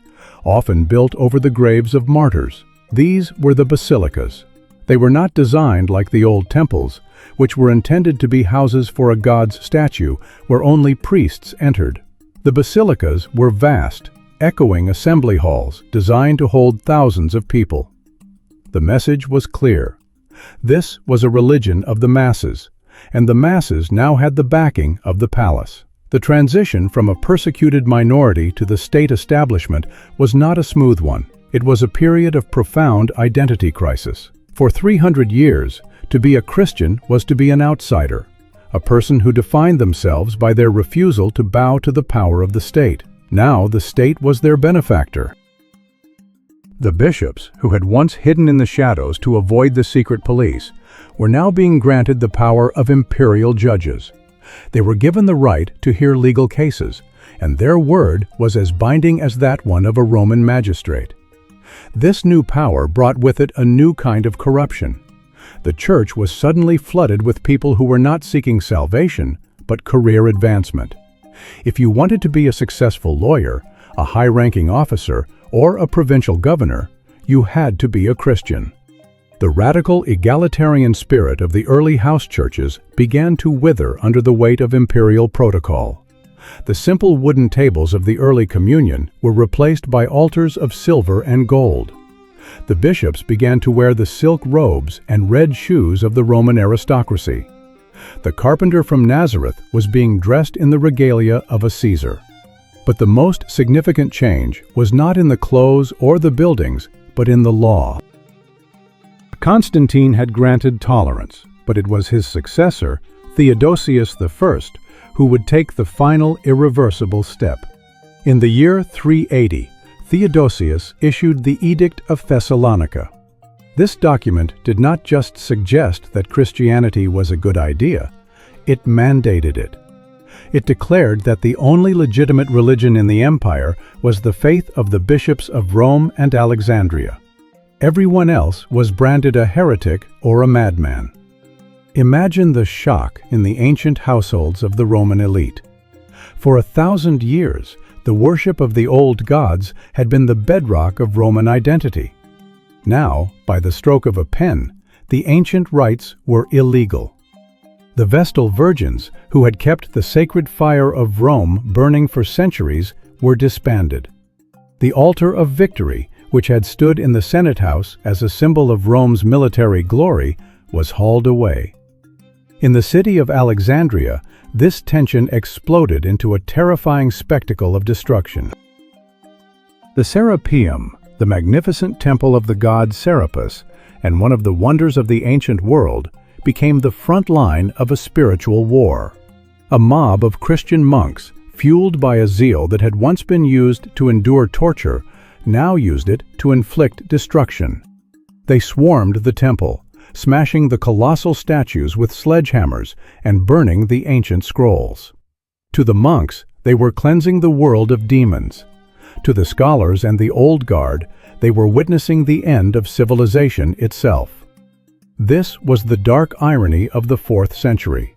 often built over the graves of martyrs. These were the basilicas. They were not designed like the old temples, which were intended to be houses for a god's statue where only priests entered. The basilicas were vast, echoing assembly halls designed to hold thousands of people. The message was clear. This was a religion of the masses, and the masses now had the backing of the palace. The transition from a persecuted minority to the state establishment was not a smooth one. It was a period of profound identity crisis. For 300 years, to be a Christian was to be an outsider, a person who defined themselves by their refusal to bow to the power of the state. Now the state was their benefactor. The bishops, who had once hidden in the shadows to avoid the secret police, were now being granted the power of imperial judges. They were given the right to hear legal cases, and their word was as binding as that one of a Roman magistrate. This new power brought with it a new kind of corruption. The church was suddenly flooded with people who were not seeking salvation, but career advancement. If you wanted to be a successful lawyer, a high-ranking officer, or a provincial governor, you had to be a Christian. The radical egalitarian spirit of the early house churches began to wither under the weight of imperial protocol. The simple wooden tables of the early communion were replaced by altars of silver and gold. The bishops began to wear the silk robes and red shoes of the Roman aristocracy. The carpenter from Nazareth was being dressed in the regalia of a Caesar. But the most significant change was not in the clothes or the buildings, but in the law. Constantine had granted tolerance, but it was his successor, Theodosius I, who would take the final irreversible step. In the year 380, Theodosius issued the Edict of Thessalonica. This document did not just suggest that Christianity was a good idea, it mandated it. It declared that the only legitimate religion in the empire was the faith of the bishops of Rome and Alexandria. Everyone else was branded a heretic or a madman. Imagine the shock in the ancient households of the Roman elite. For 1,000 years, the worship of the old gods had been the bedrock of Roman identity. Now, by the stroke of a pen, the ancient rites were illegal. The Vestal Virgins, who had kept the sacred fire of Rome burning for centuries, were disbanded. The altar of victory, which had stood in the Senate House as a symbol of Rome's military glory, was hauled away. In the city of Alexandria, this tension exploded into a terrifying spectacle of destruction. The Serapeum, the magnificent temple of the god Serapis, and one of the wonders of the ancient world, became the front line of a spiritual war. A mob of Christian monks, fueled by a zeal that had once been used to endure torture, now used it to inflict destruction. They swarmed the temple, smashing the colossal statues with sledgehammers and burning the ancient scrolls. To the monks, they were cleansing the world of demons. To the scholars and the old guard, they were witnessing the end of civilization itself. This was the dark irony of the 4th century.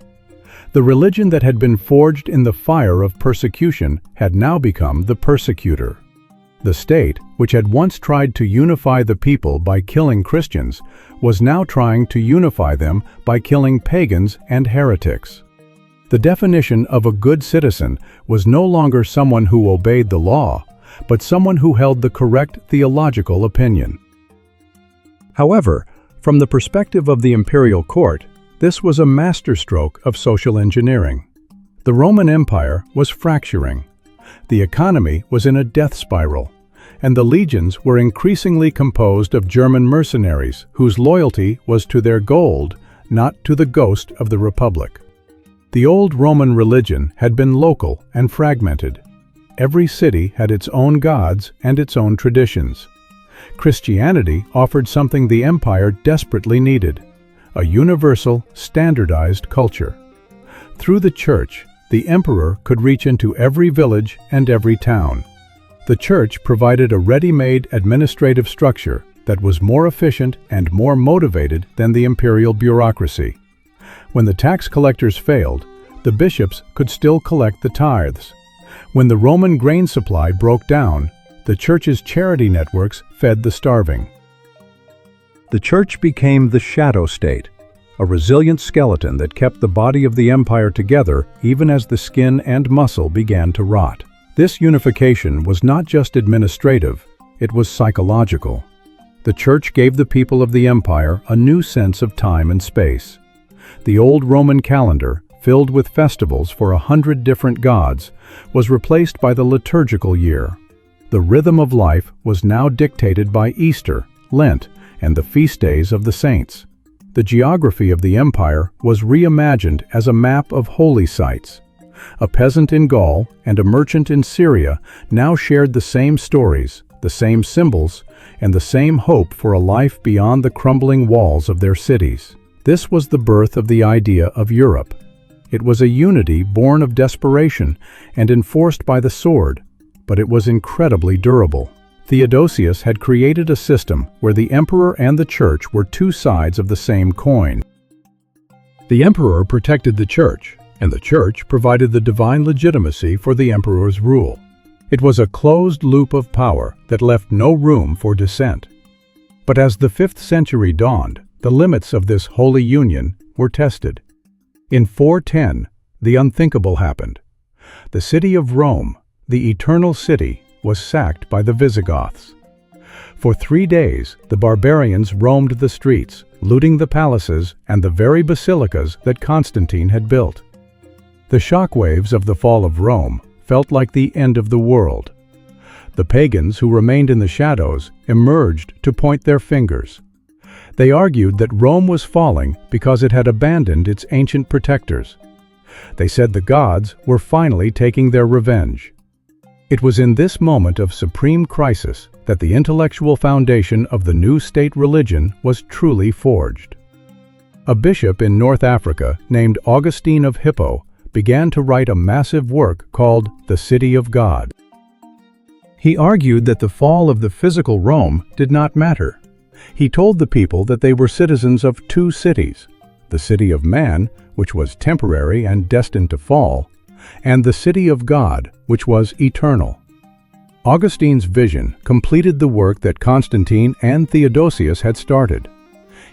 The religion that had been forged in the fire of persecution had now become the persecutor. The state, which had once tried to unify the people by killing Christians, was now trying to unify them by killing pagans and heretics. The definition of a good citizen was no longer someone who obeyed the law, but someone who held the correct theological opinion. However, from the perspective of the imperial court, this was a masterstroke of social engineering. The Roman Empire was fracturing. The economy was in a death spiral, and the legions were increasingly composed of German mercenaries whose loyalty was to their gold, not to the ghost of the Republic. The old Roman religion had been local and fragmented. Every city had its own gods and its own traditions. Christianity offered something the empire desperately needed: a universal, standardized culture. Through the church, the emperor could reach into every village and every town. The church provided a ready-made administrative structure that was more efficient and more motivated than the imperial bureaucracy. When the tax collectors failed, the bishops could still collect the tithes. When the Roman grain supply broke down, the church's charity networks fed the starving. The church became the shadow state, a resilient skeleton that kept the body of the empire together even as the skin and muscle began to rot. This unification was not just administrative, it was psychological. The church gave the people of the empire a new sense of time and space. The old Roman calendar, filled with festivals for 100 different gods, was replaced by the liturgical year. The rhythm of life was now dictated by Easter, Lent, and the feast days of the saints. The geography of the empire was reimagined as a map of holy sites. A peasant in Gaul and a merchant in Syria now shared the same stories, the same symbols, and the same hope for a life beyond the crumbling walls of their cities. This was the birth of the idea of Europe. It was a unity born of desperation and enforced by the sword, but it was incredibly durable. Theodosius had created a system where the emperor and the church were two sides of the same coin. The emperor protected the church, and the church provided the divine legitimacy for the emperor's rule. It was a closed loop of power that left no room for dissent. But as the 5th century dawned, the limits of this holy union were tested. In 410, the unthinkable happened. The city of Rome, the eternal city, was sacked by the Visigoths. For 3 days, the barbarians roamed the streets, looting the palaces and the very basilicas that Constantine had built. The shockwaves of the fall of Rome felt like the end of the world. The pagans who remained in the shadows emerged to point their fingers. They argued that Rome was falling because it had abandoned its ancient protectors. They said the gods were finally taking their revenge. It was in this moment of supreme crisis that the intellectual foundation of the new state religion was truly forged. A bishop in North Africa named Augustine of Hippo began to write a massive work called The City of God. He argued that the fall of the physical Rome did not matter. He told the people that they were citizens of two cities, the city of man, which was temporary and destined to fall, and the city of God, which was eternal. Augustine's vision completed the work that Constantine and Theodosius had started.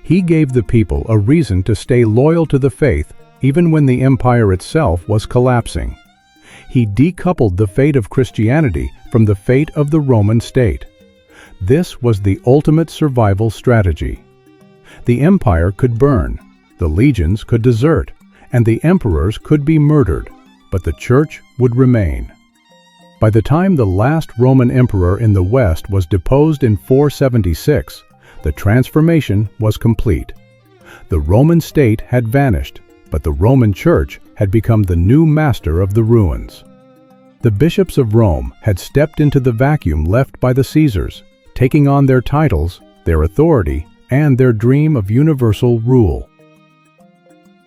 He gave the people a reason to stay loyal to the faith even when the empire itself was collapsing. He decoupled the fate of Christianity from the fate of the Roman state. This was the ultimate survival strategy. The empire could burn, the legions could desert, and the emperors could be murdered, but the church would remain. By the time the last Roman emperor in the West was deposed in 476, the transformation was complete. The Roman state had vanished, but the Roman Church had become the new master of the ruins. The bishops of Rome had stepped into the vacuum left by the Caesars, taking on their titles, their authority, and their dream of universal rule.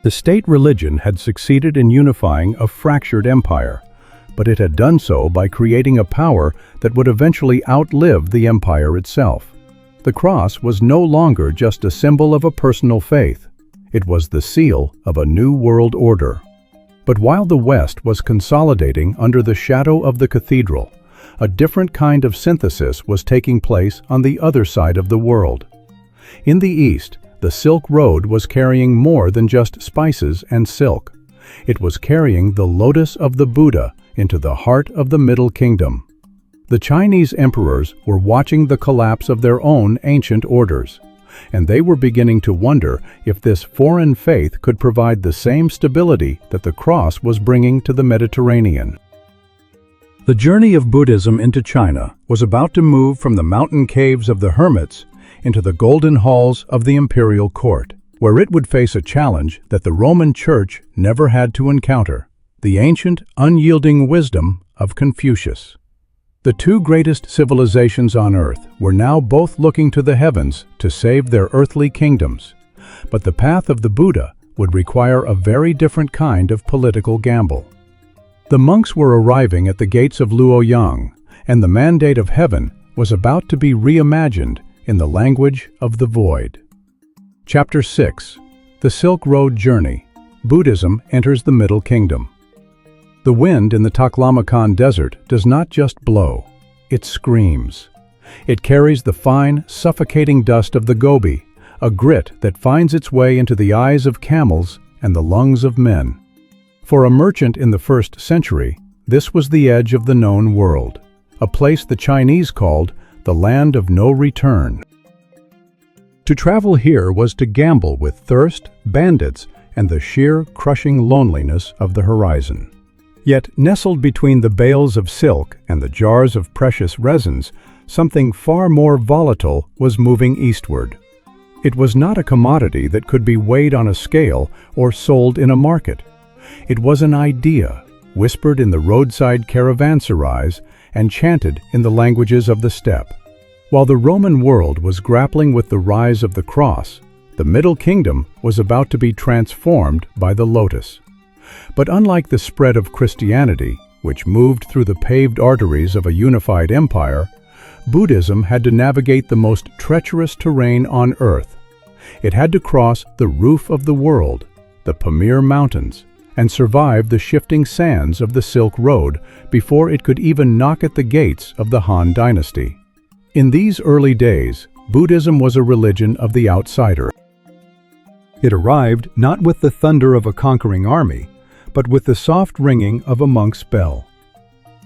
The state religion had succeeded in unifying a fractured empire, but it had done so by creating a power that would eventually outlive the empire itself. The cross was no longer just a symbol of a personal faith. It was the seal of a new world order. But while the West was consolidating under the shadow of the cathedral, a different kind of synthesis was taking place on the other side of the world. In the East, the Silk Road was carrying more than just spices and silk. It was carrying the lotus of the Buddha into the heart of the Middle Kingdom. The Chinese emperors were watching the collapse of their own ancient orders, and they were beginning to wonder if this foreign faith could provide the same stability that the cross was bringing to the Mediterranean. The journey of Buddhism into China was about to move from the mountain caves of the hermits into the golden halls of the imperial court, where it would face a challenge that the Roman Church never had to encounter: the ancient, unyielding wisdom of Confucius. The two greatest civilizations on earth were now both looking to the heavens to save their earthly kingdoms, but the path of the Buddha would require a very different kind of political gamble. The monks were arriving at the gates of Luoyang, and the mandate of heaven was about to be reimagined in the language of the void. Chapter 6. The Silk Road Journey. Buddhism enters the Middle Kingdom. The wind in the Taklamakan Desert does not just blow, it screams. It carries the fine, suffocating dust of the Gobi, a grit that finds its way into the eyes of camels and the lungs of men. For a merchant in the 1st century, this was the edge of the known world, a place the Chinese called the land of no return. To travel here was to gamble with thirst, bandits, and the sheer, crushing loneliness of the horizon. Yet, nestled between the bales of silk and the jars of precious resins, something far more volatile was moving eastward. It was not a commodity that could be weighed on a scale or sold in a market. It was an idea, whispered in the roadside caravanserais and chanted in the languages of the steppe. While the Roman world was grappling with the rise of the cross, the Middle Kingdom was about to be transformed by the lotus. But unlike the spread of Christianity, which moved through the paved arteries of a unified empire, Buddhism had to navigate the most treacherous terrain on earth. It had to cross the roof of the world, the Pamir Mountains, and survive the shifting sands of the Silk Road before it could even knock at the gates of the Han Dynasty. In these early days, Buddhism was a religion of the outsider. It arrived not with the thunder of a conquering army, but with the soft ringing of a monk's bell.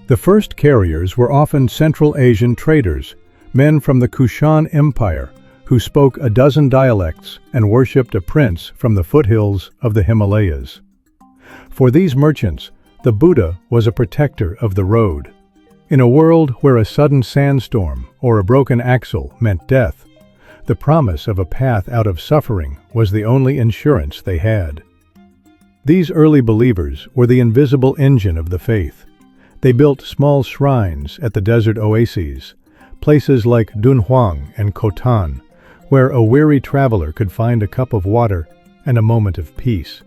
The first carriers were often Central Asian traders, men from the Kushan Empire, who spoke a dozen dialects and worshipped a prince from the foothills of the Himalayas. For these merchants, the Buddha was a protector of the road. In a world where a sudden sandstorm or a broken axle meant death, the promise of a path out of suffering was the only insurance they had. These early believers were the invisible engine of the faith. They built small shrines at the desert oases, places like Dunhuang and Khotan, where a weary traveler could find a cup of water and a moment of peace.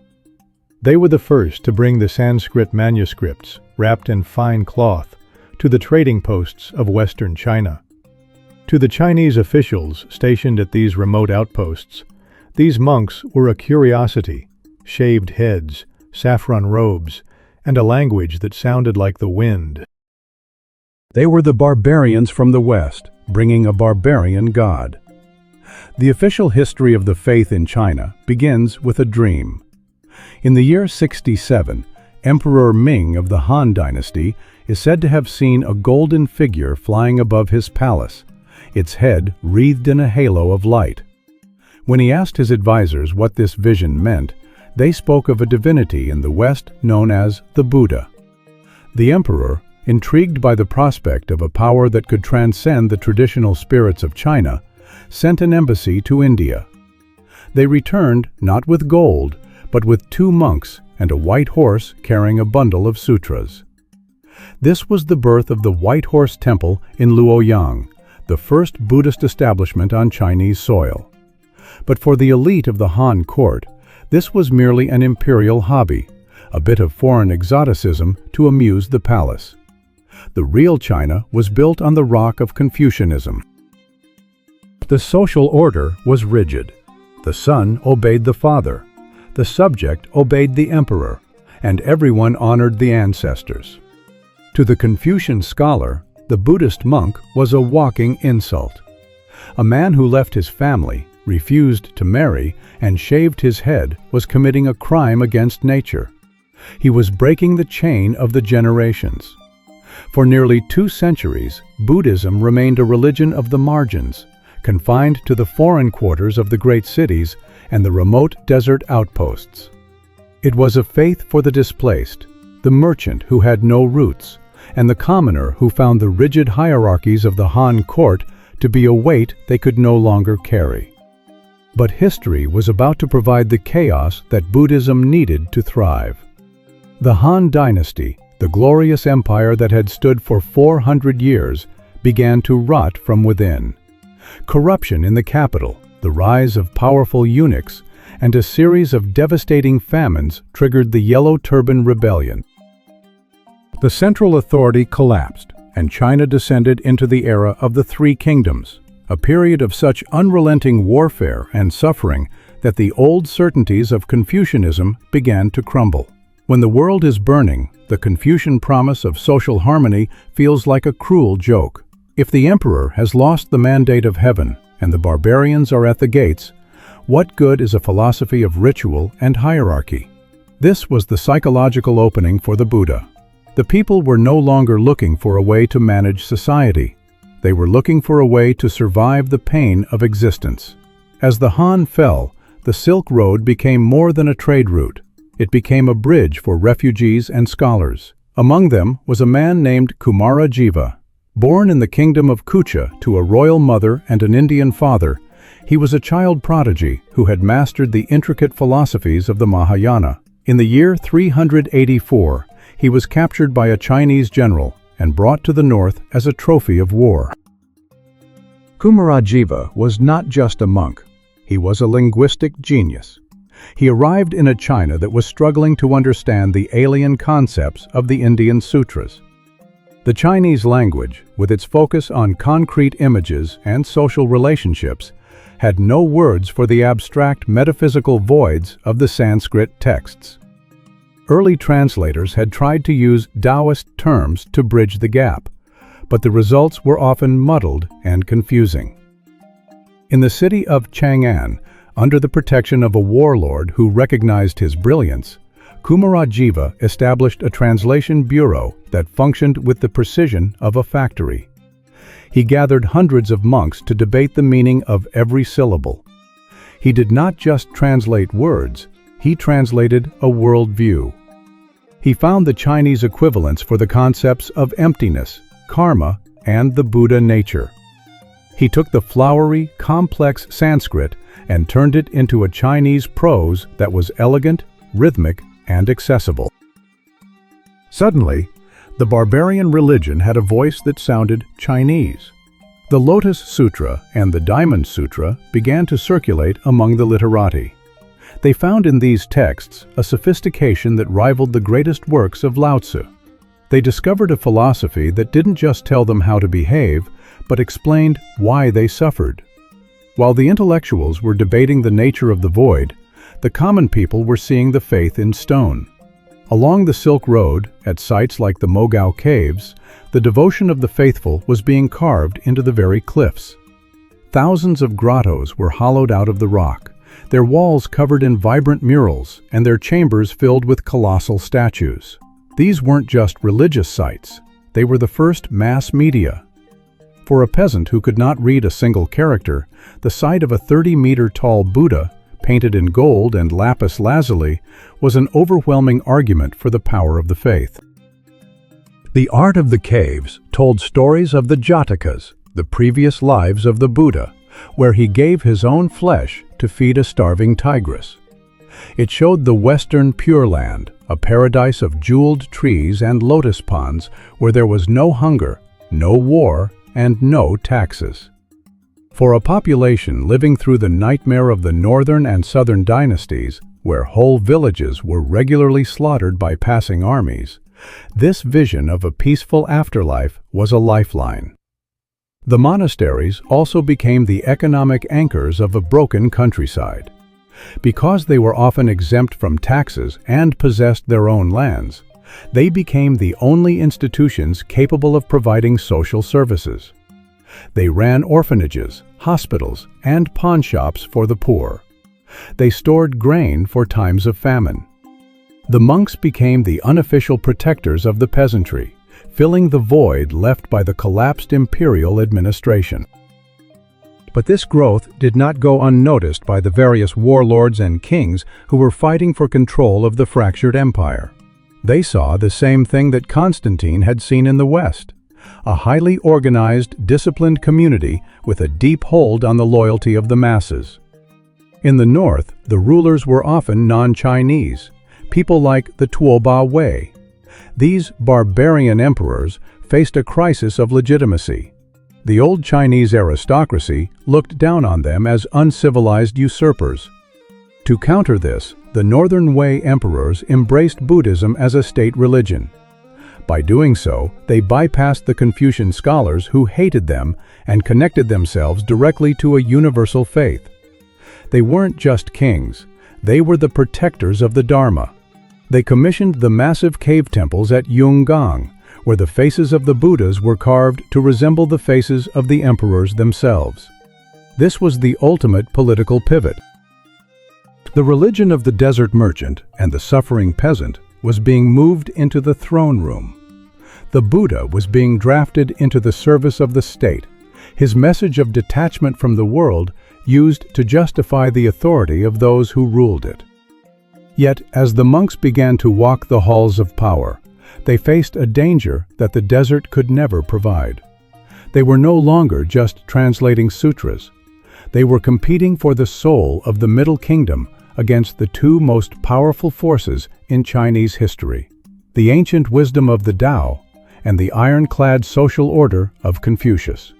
They were the first to bring the Sanskrit manuscripts, wrapped in fine cloth, to the trading posts of Western China. To the Chinese officials stationed at these remote outposts, these monks were a curiosity: shaved heads, saffron robes, and a language that sounded like the wind. They were the barbarians from the West, bringing a barbarian god. The official history of the faith in China begins with a dream. In the year 67, Emperor Ming of the Han Dynasty is said to have seen a golden figure flying above his palace, its head wreathed in a halo of light. When he asked his advisors what this vision meant, they spoke of a divinity in the West known as the Buddha. The emperor, intrigued by the prospect of a power that could transcend the traditional spirits of China, sent an embassy to India. They returned not with gold, but with 2 monks and a white horse carrying a bundle of sutras. This was the birth of the White Horse Temple in Luoyang, the first Buddhist establishment on Chinese soil. But for the elite of the Han court, this was merely an imperial hobby, a bit of foreign exoticism to amuse the palace. The real China was built on the rock of Confucianism. The social order was rigid. The son obeyed the father, the subject obeyed the emperor, and everyone honored the ancestors. To the Confucian scholar, the Buddhist monk was a walking insult. A man who left his family, refused to marry, and shaved his head was committing a crime against nature. He was breaking the chain of the generations. For nearly 2 centuries, Buddhism remained a religion of the margins, confined to the foreign quarters of the great cities and the remote desert outposts. It was a faith for the displaced, the merchant who had no roots, and the commoner who found the rigid hierarchies of the Han court to be a weight they could no longer carry. But history was about to provide the chaos that Buddhism needed to thrive. The Han Dynasty, the glorious empire that had stood for 400 years, began to rot from within. Corruption in the capital, the rise of powerful eunuchs, and a series of devastating famines triggered the Yellow Turban Rebellion. The central authority collapsed, and China descended into the era of the 3 kingdoms, a period of such unrelenting warfare and suffering that the old certainties of Confucianism began to crumble. When the world is burning, the Confucian promise of social harmony feels like a cruel joke. If the emperor has lost the mandate of heaven and the barbarians are at the gates, what good is a philosophy of ritual and hierarchy? This was the psychological opening for the Buddha. The people were no longer looking for a way to manage society. They were looking for a way to survive the pain of existence. As the Han fell, the Silk Road became more than a trade route. It became a bridge for refugees and scholars. Among them was a man named Kumarajiva. Born in the kingdom of Kucha to a royal mother and an Indian father, he was a child prodigy who had mastered the intricate philosophies of the Mahayana. In the year 384, he was captured by a Chinese general and brought to the north as a trophy of war. Kumarajiva was not just a monk. He was a linguistic genius. He arrived in a China that was struggling to understand the alien concepts of the Indian sutras. The Chinese language, with its focus on concrete images and social relationships, had no words for the abstract metaphysical voids of the Sanskrit texts. Early translators had tried to use Taoist terms to bridge the gap, but the results were often muddled and confusing. In the city of Chang'an, under the protection of a warlord who recognized his brilliance, Kumarajiva established a translation bureau that functioned with the precision of a factory. He gathered hundreds of monks to debate the meaning of every syllable. He did not just translate words, he translated a worldview. He found the Chinese equivalents for the concepts of emptiness, karma, and the Buddha nature. He took the flowery, complex Sanskrit and turned it into a Chinese prose that was elegant, rhythmic, and accessible. Suddenly, the barbarian religion had a voice that sounded Chinese. The Lotus Sutra and the Diamond Sutra began to circulate among the literati. They found in these texts a sophistication that rivaled the greatest works of Lao Tzu. They discovered a philosophy that didn't just tell them how to behave, but explained why they suffered. While the intellectuals were debating the nature of the void, the common people were seeing the faith in stone. Along the Silk Road, at sites like the Mogao Caves, the devotion of the faithful was being carved into the very cliffs. Thousands of grottos were hollowed out of the rock, their walls covered in vibrant murals, and their chambers filled with colossal statues. These weren't just religious sites, they were the first mass media. For a peasant who could not read a single character, the sight of a 30-meter-tall Buddha, painted in gold and lapis lazuli, was an overwhelming argument for the power of the faith. The art of the caves told stories of the Jatakas, the previous lives of the Buddha, where he gave his own flesh to feed a starving tigress. It showed the Western Pure Land, a paradise of jeweled trees and lotus ponds where there was no hunger, no war, and no taxes. For a population living through the nightmare of the northern and southern dynasties, where whole villages were regularly slaughtered by passing armies, this vision of a peaceful afterlife was a lifeline. The monasteries also became the economic anchors of a broken countryside. Because they were often exempt from taxes and possessed their own lands, they became the only institutions capable of providing social services. They ran orphanages, hospitals, and pawnshops for the poor. They stored grain for times of famine. The monks became the unofficial protectors of the peasantry, filling the void left by the collapsed imperial administration. But this growth did not go unnoticed by the various warlords and kings who were fighting for control of the fractured empire. They saw the same thing that Constantine had seen in the West: a highly organized, disciplined community with a deep hold on the loyalty of the masses. In the north, the rulers were often non-Chinese, people like the Tuoba Wei. These barbarian emperors faced a crisis of legitimacy. The old Chinese aristocracy looked down on them as uncivilized usurpers. To counter this, the Northern Wei emperors embraced Buddhism as a state religion. By doing so, they bypassed the Confucian scholars who hated them and connected themselves directly to a universal faith. They weren't just kings, they were the protectors of the Dharma. They commissioned the massive cave temples at Yungang, where the faces of the Buddhas were carved to resemble the faces of the emperors themselves. This was the ultimate political pivot. The religion of the desert merchant and the suffering peasant was being moved into the throne room. The Buddha was being drafted into the service of the state, his message of detachment from the world used to justify the authority of those who ruled it. Yet, as the monks began to walk the halls of power, they faced a danger that the desert could never provide. They were no longer just translating sutras. They were competing for the soul of the Middle Kingdom against the two most powerful forces in Chinese history: the ancient wisdom of the Tao and the ironclad social order of Confucius.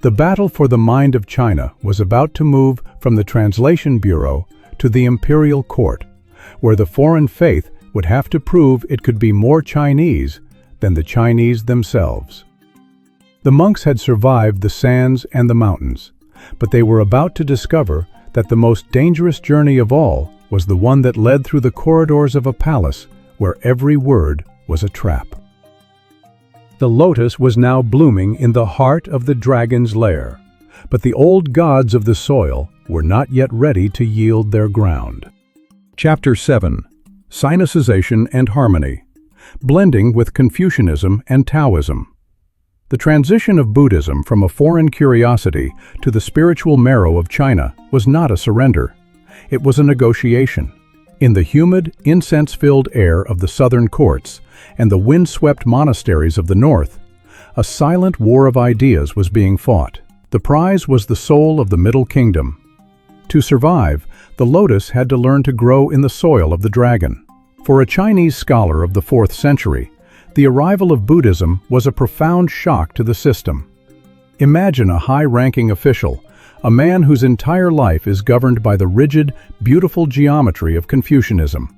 The battle for the mind of China was about to move from the Translation Bureau to the imperial court, where the foreign faith would have to prove it could be more Chinese than the Chinese themselves. The monks had survived the sands and the mountains, but they were about to discover that the most dangerous journey of all was the one that led through the corridors of a palace where every word was a trap. The lotus was now blooming in the heart of the dragon's lair, but the old gods of the soil were not yet ready to yield their ground. Chapter 7. Sinicization and Harmony. Blending with Confucianism and Taoism. The transition of Buddhism from a foreign curiosity to the spiritual marrow of China was not a surrender. It was a negotiation. In the humid, incense-filled air of the southern courts and the wind-swept monasteries of the north, a silent war of ideas was being fought. The prize was the soul of the Middle Kingdom. To survive, the lotus had to learn to grow in the soil of the dragon. For a Chinese scholar of the 4th century, the arrival of Buddhism was a profound shock to the system. Imagine a high-ranking official, a man whose entire life is governed by the rigid, beautiful geometry of Confucianism.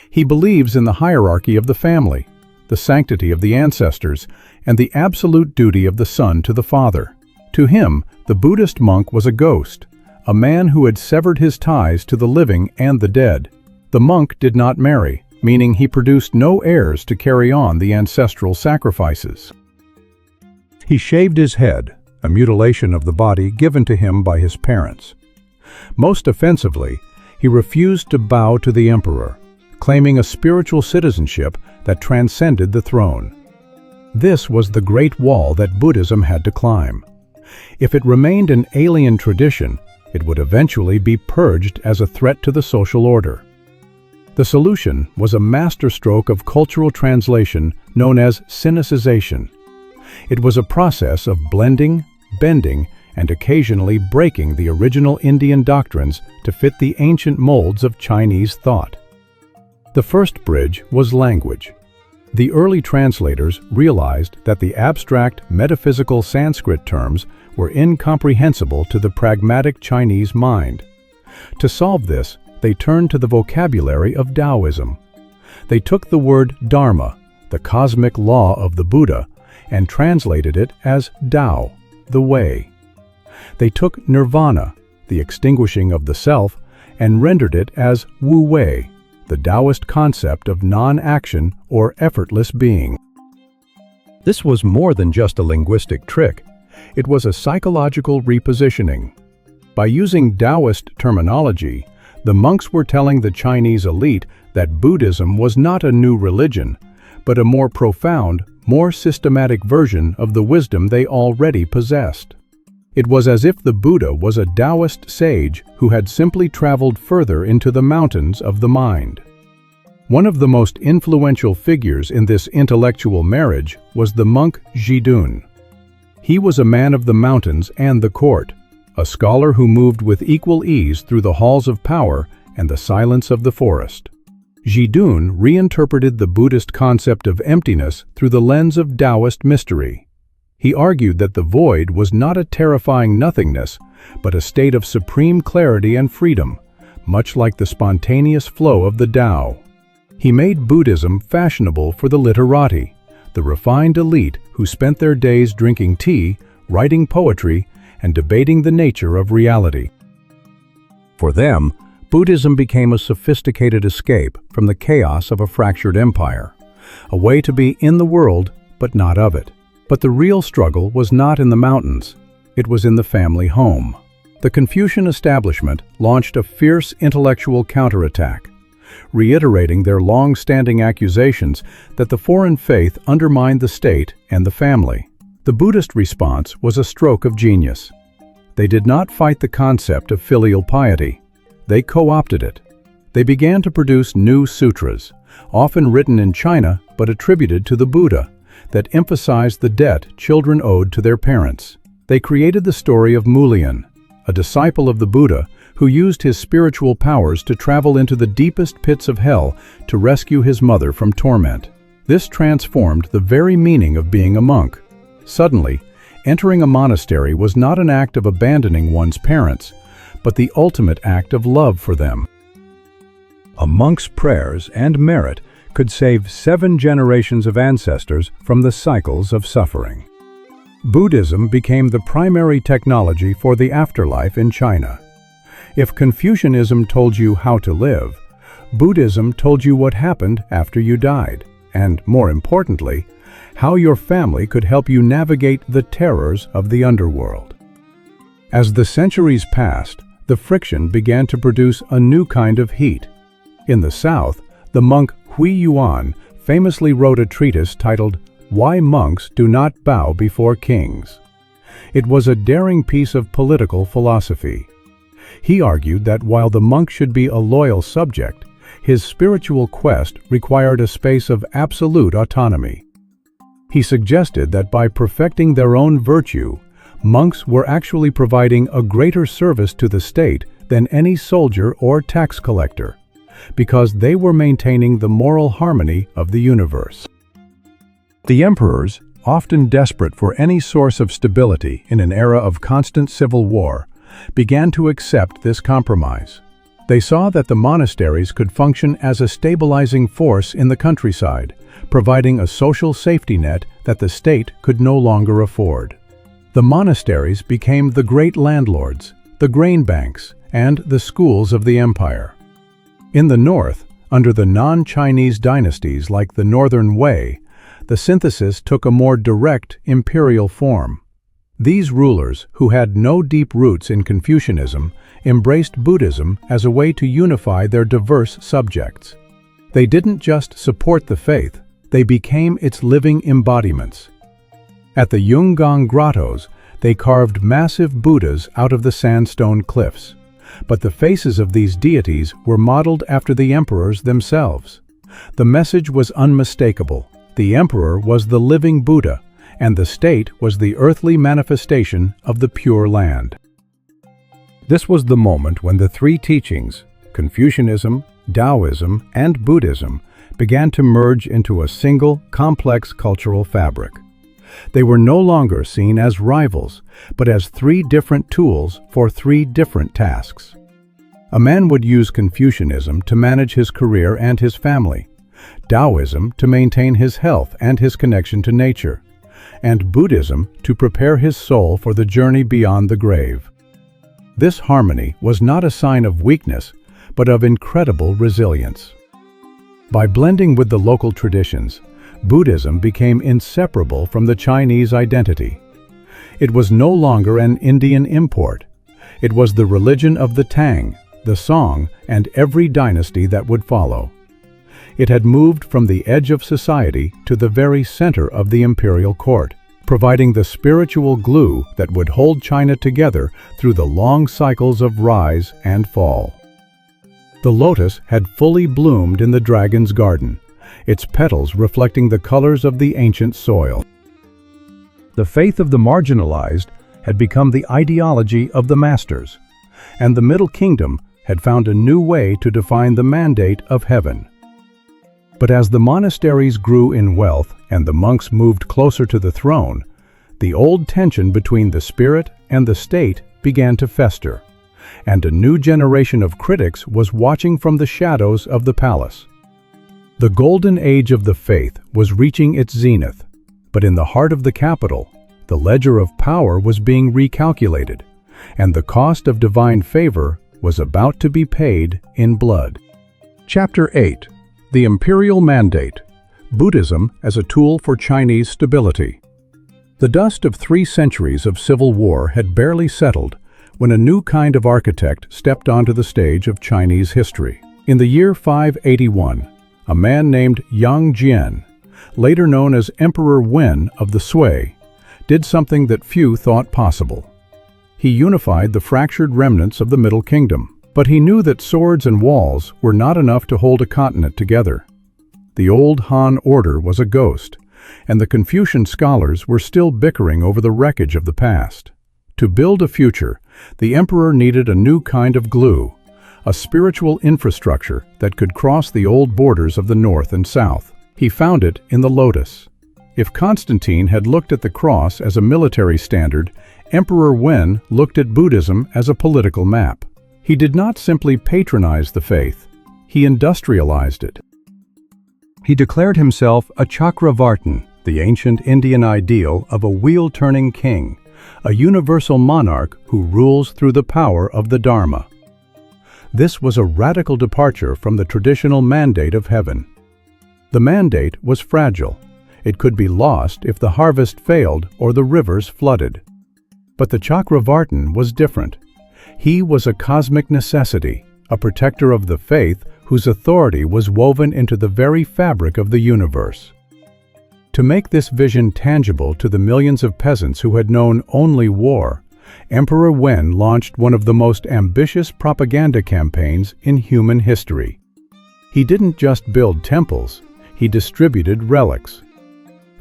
He believes in the hierarchy of the family, the sanctity of the ancestors, and the absolute duty of the son to the father. To him, the Buddhist monk was a ghost, a man who had severed his ties to the living and the dead. The monk did not marry, meaning he produced no heirs to carry on the ancestral sacrifices. He shaved his head, a mutilation of the body given to him by his parents. Most offensively, he refused to bow to the emperor, claiming a spiritual citizenship that transcended the throne. This was the great wall that Buddhism had to climb. If it remained an alien tradition, it would eventually be purged as a threat to the social order. The solution was a masterstroke of cultural translation known as sinicization. It was a process of blending, bending, and occasionally breaking the original Indian doctrines to fit the ancient molds of Chinese thought. The first bridge was language. The early translators realized that the abstract, metaphysical Sanskrit terms were incomprehensible to the pragmatic Chinese mind. To solve this, they turned to the vocabulary of Taoism. They took the word Dharma, the cosmic law of the Buddha, and translated it as Tao, the way. They took nirvana, the extinguishing of the self, and rendered it as Wu Wei, the Taoist concept of non-action or effortless being. This was more than just a linguistic trick. It was a psychological repositioning. By using Taoist terminology, the monks were telling the Chinese elite that Buddhism was not a new religion, but a more profound, more systematic version of the wisdom they already possessed. It was as if the Buddha was a Taoist sage who had simply traveled further into the mountains of the mind. One of the most influential figures in this intellectual marriage was the monk Zhidun. He was a man of the mountains and the court, a scholar who moved with equal ease through the halls of power and the silence of the forest. Zhidun reinterpreted the Buddhist concept of emptiness through the lens of Taoist mystery. He argued that the void was not a terrifying nothingness, but a state of supreme clarity and freedom, much like the spontaneous flow of the Tao. He made Buddhism fashionable for the literati, the refined elite who spent their days drinking tea, writing poetry, and debating the nature of reality. For them, Buddhism became a sophisticated escape from the chaos of a fractured empire, a way to be in the world but not of it. But the real struggle was not in the mountains, it was in the family home. The Confucian establishment launched a fierce intellectual counterattack, reiterating their long-standing accusations that the foreign faith undermined the state and the family. The Buddhist response was a stroke of genius. They did not fight the concept of filial piety. They co-opted it. They began to produce new sutras, often written in China but attributed to the Buddha, that emphasized the debt children owed to their parents. They created the story of Mulian, a disciple of the Buddha who used his spiritual powers to travel into the deepest pits of hell to rescue his mother from torment. This transformed the very meaning of being a monk. Suddenly, entering a monastery was not an act of abandoning one's parents, but the ultimate act of love for them. A monk's prayers and merit could save 7 generations of ancestors from the cycles of suffering. Buddhism became the primary technology for the afterlife in China. If Confucianism told you how to live, Buddhism told you what happened after you died, and, more importantly, how your family could help you navigate the terrors of the underworld. As the centuries passed, the friction began to produce a new kind of heat. In the South, the monk Hui Yuan famously wrote a treatise titled "Why Monks Do Not Bow Before Kings." It was a daring piece of political philosophy. He argued that while the monk should be a loyal subject, his spiritual quest required a space of absolute autonomy. He suggested that by perfecting their own virtue, monks were actually providing a greater service to the state than any soldier or tax collector, because they were maintaining the moral harmony of the universe. The emperors, often desperate for any source of stability in an era of constant civil war, began to accept this compromise. They saw that the monasteries could function as a stabilizing force in the countryside, providing a social safety net that the state could no longer afford. The monasteries became the great landlords, the grain banks, and the schools of the empire. In the north, under the non-Chinese dynasties like the Northern Wei, the synthesis took a more direct imperial form. These rulers, who had no deep roots in Confucianism, embraced Buddhism as a way to unify their diverse subjects. They didn't just support the faith, they became its living embodiments. At the Yungang grottos, they carved massive Buddhas out of the sandstone cliffs. But the faces of these deities were modeled after the emperors themselves. The message was unmistakable. The emperor was the living Buddha, and the state was the earthly manifestation of the Pure Land. This was the moment when the 3 teachings, Confucianism, Taoism, and Buddhism, began to merge into a single, complex cultural fabric. They were no longer seen as rivals, but as 3 different tools for 3 different tasks. A man would use Confucianism to manage his career and his family, Taoism to maintain his health and his connection to nature, and Buddhism to prepare his soul for the journey beyond the grave. This harmony was not a sign of weakness, but of incredible resilience. By blending with the local traditions, Buddhism became inseparable from the Chinese identity. It was no longer an Indian import. It was the religion of the Tang, the Song, and every dynasty that would follow. It had moved from the edge of society to the very center of the imperial court, providing the spiritual glue that would hold China together through the long cycles of rise and fall. The lotus had fully bloomed in the dragon's garden, its petals reflecting the colors of the ancient soil. The faith of the marginalized had become the ideology of the masters, and the Middle Kingdom had found a new way to define the mandate of heaven. But as the monasteries grew in wealth and the monks moved closer to the throne, the old tension between the spirit and the state began to fester, and a new generation of critics was watching from the shadows of the palace. The golden age of the faith was reaching its zenith, but in the heart of the capital, the ledger of power was being recalculated, and the cost of divine favor was about to be paid in blood. Chapter 8. The Imperial Mandate: Buddhism as a Tool for Chinese Stability. The dust of 3 centuries of civil war had barely settled when a new kind of architect stepped onto the stage of Chinese history. In the year 581, a man named Yang Jian, later known as Emperor Wen of the Sui, did something that few thought possible. He unified the fractured remnants of the Middle Kingdom. But he knew that swords and walls were not enough to hold a continent together. The old Han order was a ghost, and the Confucian scholars were still bickering over the wreckage of the past. To build a future, the emperor needed a new kind of glue, a spiritual infrastructure that could cross the old borders of the north and south. He found it in the lotus. If Constantine had looked at the cross as a military standard, Emperor Wen looked at Buddhism as a political map. He did not simply patronize the faith, he industrialized it. He declared himself a Chakravartin, the ancient Indian ideal of a wheel-turning king, a universal monarch who rules through the power of the Dharma. This was a radical departure from the traditional mandate of heaven. The mandate was fragile. It could be lost if the harvest failed or the rivers flooded. But the Chakravartin was different. He was a cosmic necessity, a protector of the faith whose authority was woven into the very fabric of the universe. To make this vision tangible to the millions of peasants who had known only war, Emperor Wen launched one of the most ambitious propaganda campaigns in human history. He didn't just build temples, he distributed relics.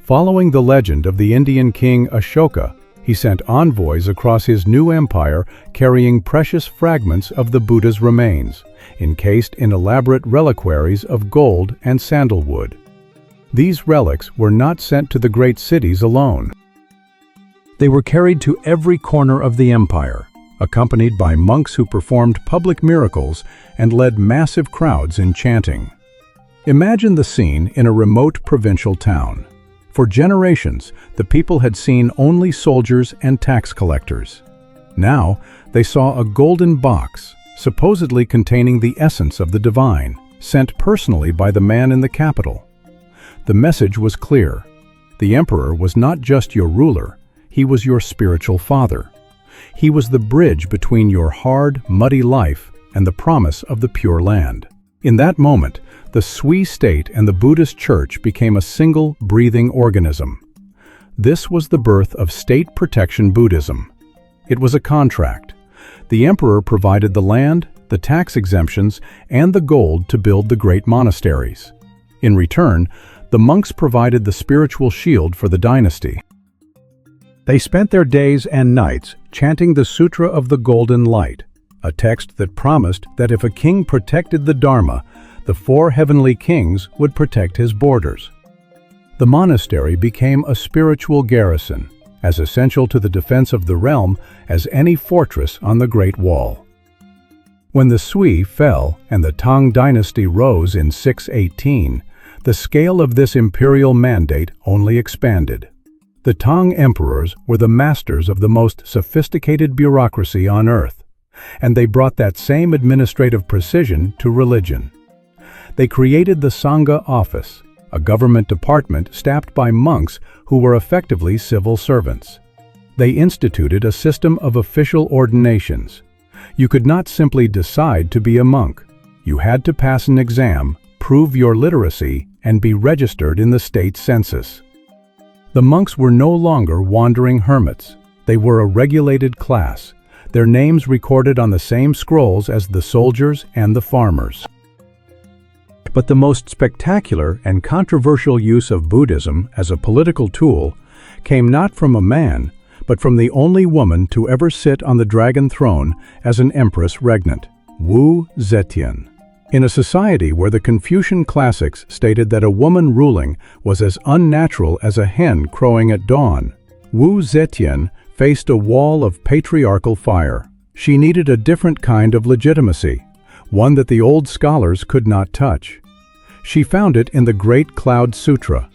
Following the legend of the Indian king Ashoka, he sent envoys across his new empire carrying precious fragments of the Buddha's remains, encased in elaborate reliquaries of gold and sandalwood. These relics were not sent to the great cities alone. They were carried to every corner of the empire, accompanied by monks who performed public miracles and led massive crowds in chanting. Imagine the scene in a remote provincial town. For generations, the people had seen only soldiers and tax collectors. Now, they saw a golden box, supposedly containing the essence of the divine, sent personally by the man in the capital. The message was clear. The emperor was not just your ruler, he was your spiritual father. He was the bridge between your hard, muddy life and the promise of the Pure Land. In that moment, the Sui state and the Buddhist church became a single, breathing organism. This was the birth of state protection Buddhism. It was a contract. The emperor provided the land, the tax exemptions, and the gold to build the great monasteries. In return, the monks provided the spiritual shield for the dynasty. They spent their days and nights chanting the Sutra of the Golden Light, a text that promised that if a king protected the Dharma, the four heavenly kings would protect his borders. The monastery became a spiritual garrison, as essential to the defense of the realm as any fortress on the Great Wall. When the Sui fell and the Tang dynasty rose in 618, the scale of this imperial mandate only expanded. The Tang emperors were the masters of the most sophisticated bureaucracy on earth, and they brought that same administrative precision to religion. They created the Sangha office, a government department staffed by monks who were effectively civil servants. They instituted a system of official ordinations. You could not simply decide to be a monk. You had to pass an exam, prove your literacy, and be registered in the state census. The monks were no longer wandering hermits. They were a regulated class, their names recorded on the same scrolls as the soldiers and the farmers. But the most spectacular and controversial use of Buddhism as a political tool came not from a man, but from the only woman to ever sit on the dragon throne as an empress regnant, Wu Zetian. In a society where the Confucian classics stated that a woman ruling was as unnatural as a hen crowing at dawn, Wu Zetian faced a wall of patriarchal fire. She needed a different kind of legitimacy, one that the old scholars could not touch. She found it in the Great Cloud Sutra.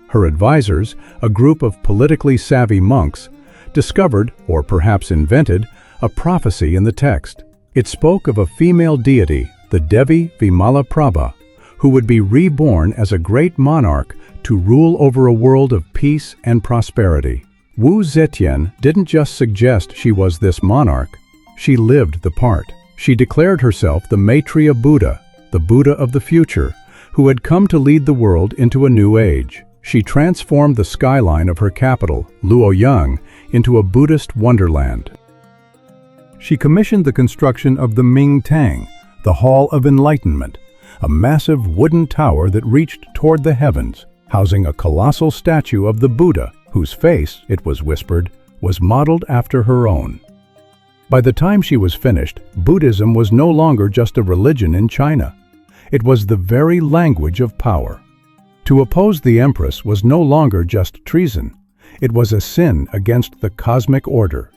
Her advisors, a group of politically savvy monks, discovered, or perhaps invented, a prophecy in the text. It spoke of a female deity, the Devi Vimalaprabha, who would be reborn as a great monarch to rule over a world of peace and prosperity. Wu Zetian didn't just suggest she was this monarch, she lived the part. She declared herself the Maitreya Buddha, the Buddha of the future, who had come to lead the world into a new age. She transformed the skyline of her capital, Luoyang, into a Buddhist wonderland. She commissioned the construction of the Ming Tang, the Hall of Enlightenment, a massive wooden tower that reached toward the heavens, housing a colossal statue of the Buddha, whose face, it was whispered, was modeled after her own. By the time she was finished, Buddhism was no longer just a religion in China. It was the very language of power. To oppose the empress was no longer just treason. It was a sin against the cosmic order.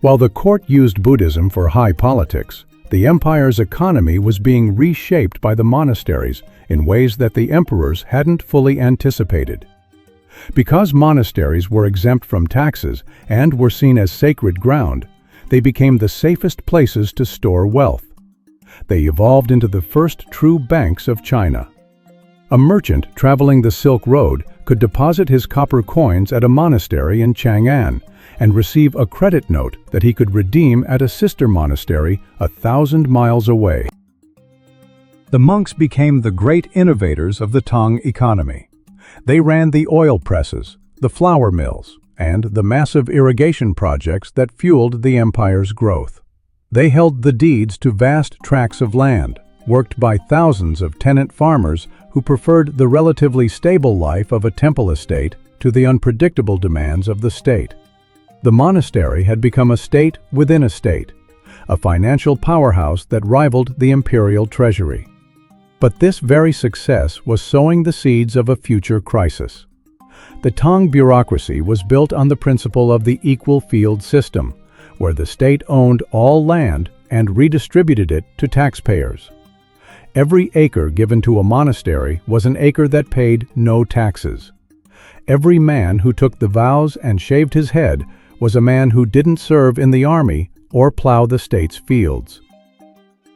While the court used Buddhism for high politics, the empire's economy was being reshaped by the monasteries in ways that the emperors hadn't fully anticipated. Because monasteries were exempt from taxes and were seen as sacred ground, they became the safest places to store wealth. They evolved into the first true banks of China. A merchant traveling the Silk Road could deposit his copper coins at a monastery in Chang'an and receive a credit note that he could redeem at a sister monastery 1,000 miles away. The monks became the great innovators of the Tang economy. They ran the oil presses, the flour mills, and the massive irrigation projects that fueled the empire's growth. They held the deeds to vast tracts of land, worked by thousands of tenant farmers who preferred the relatively stable life of a temple estate to the unpredictable demands of the state. The monastery had become a state within a state, a financial powerhouse that rivaled the imperial treasury. But this very success was sowing the seeds of a future crisis. The Tang bureaucracy was built on the principle of the equal field system, where the state owned all land and redistributed it to taxpayers. Every acre given to a monastery was an acre that paid no taxes. Every man who took the vows and shaved his head was a man who didn't serve in the army or plow the state's fields.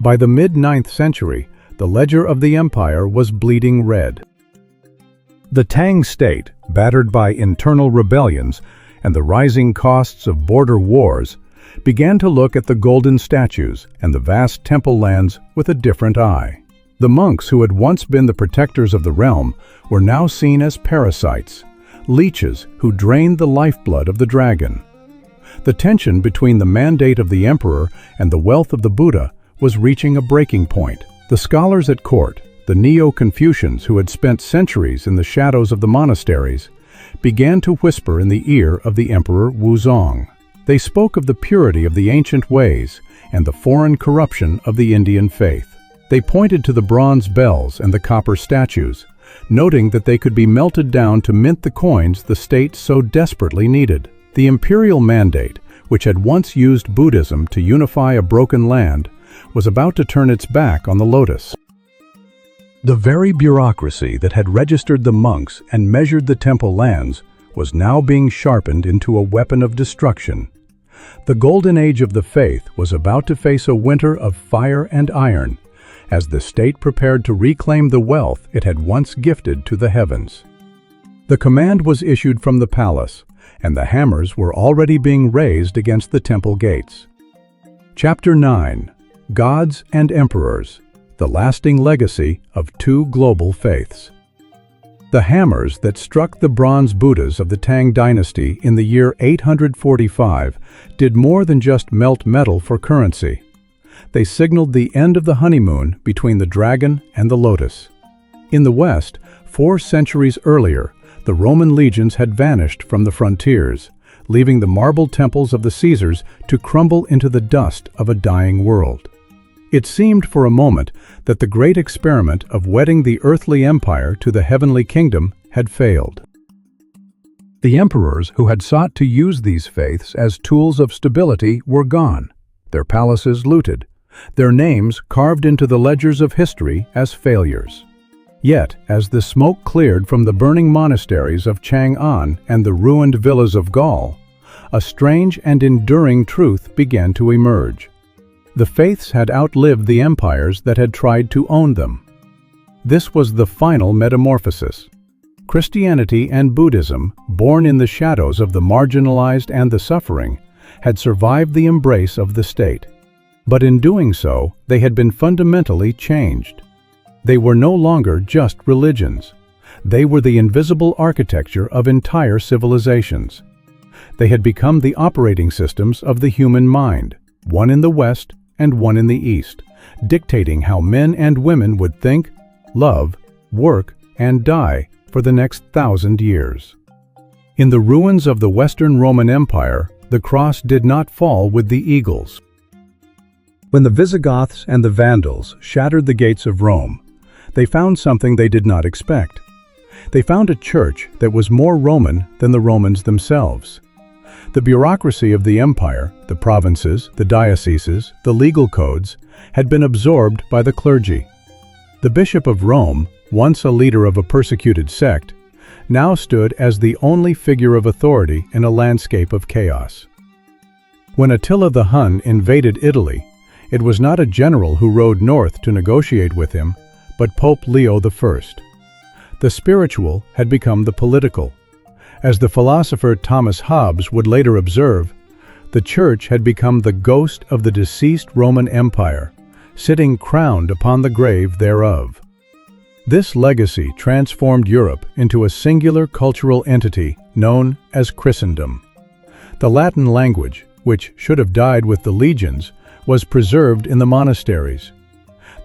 By the mid-9th century, the ledger of the empire was bleeding red. The Tang state, battered by internal rebellions and the rising costs of border wars, began to look at the golden statues and the vast temple lands with a different eye. The monks who had once been the protectors of the realm were now seen as parasites, leeches who drained the lifeblood of the dragon. The tension between the mandate of the emperor and the wealth of the Buddha was reaching a breaking point. The scholars at court, the Neo-Confucians who had spent centuries in the shadows of the monasteries, began to whisper in the ear of the Emperor Wuzong. They spoke of the purity of the ancient ways and the foreign corruption of the Indian faith. They pointed to the bronze bells and the copper statues, noting that they could be melted down to mint the coins the state so desperately needed. The imperial mandate, which had once used Buddhism to unify a broken land, was about to turn its back on the lotus. The very bureaucracy that had registered the monks and measured the temple lands was now being sharpened into a weapon of destruction. The golden age of the faith was about to face a winter of fire and iron, as the state prepared to reclaim the wealth it had once gifted to the heavens. The command was issued from the palace, and the hammers were already being raised against the temple gates. Chapter 9. Gods and Emperors, the lasting legacy of two global faiths. The hammers that struck the bronze Buddhas of the Tang dynasty in the year 845 did more than just melt metal for currency. They signaled the end of the honeymoon between the dragon and the lotus. In the West, 4 centuries earlier, the Roman legions had vanished from the frontiers, leaving the marble temples of the Caesars to crumble into the dust of a dying world. It seemed for a moment that the great experiment of wedding the earthly empire to the heavenly kingdom had failed. The emperors who had sought to use these faiths as tools of stability were gone, their palaces looted, their names carved into the ledgers of history as failures. Yet, as the smoke cleared from the burning monasteries of Chang'an and the ruined villas of Gaul, a strange and enduring truth began to emerge. The faiths had outlived the empires that had tried to own them. This was the final metamorphosis. Christianity and Buddhism, born in the shadows of the marginalized and the suffering, had survived the embrace of the state. But in doing so, they had been fundamentally changed. They were no longer just religions. They were the invisible architecture of entire civilizations. They had become the operating systems of the human mind, one in the West and one in the East, dictating how men and women would think, love, work, and die for the next 1,000 years. In the ruins of the Western Roman Empire, the cross did not fall with the eagles. When the Visigoths and the Vandals shattered the gates of Rome, they found something they did not expect: They found a church that was more Roman than the Romans themselves. The bureaucracy of the empire, the provinces, the dioceses, the legal codes, had been absorbed by the clergy. The Bishop of Rome, once a leader of a persecuted sect, now stood as the only figure of authority in a landscape of chaos. When Attila the Hun invaded Italy, it was not a general who rode north to negotiate with him, but Pope Leo I. The spiritual had become the political. As the philosopher Thomas Hobbes would later observe, the Church had become the ghost of the deceased Roman Empire, sitting crowned upon the grave thereof. This legacy transformed Europe into a singular cultural entity known as Christendom. The Latin language, which should have died with the legions, was preserved in the monasteries.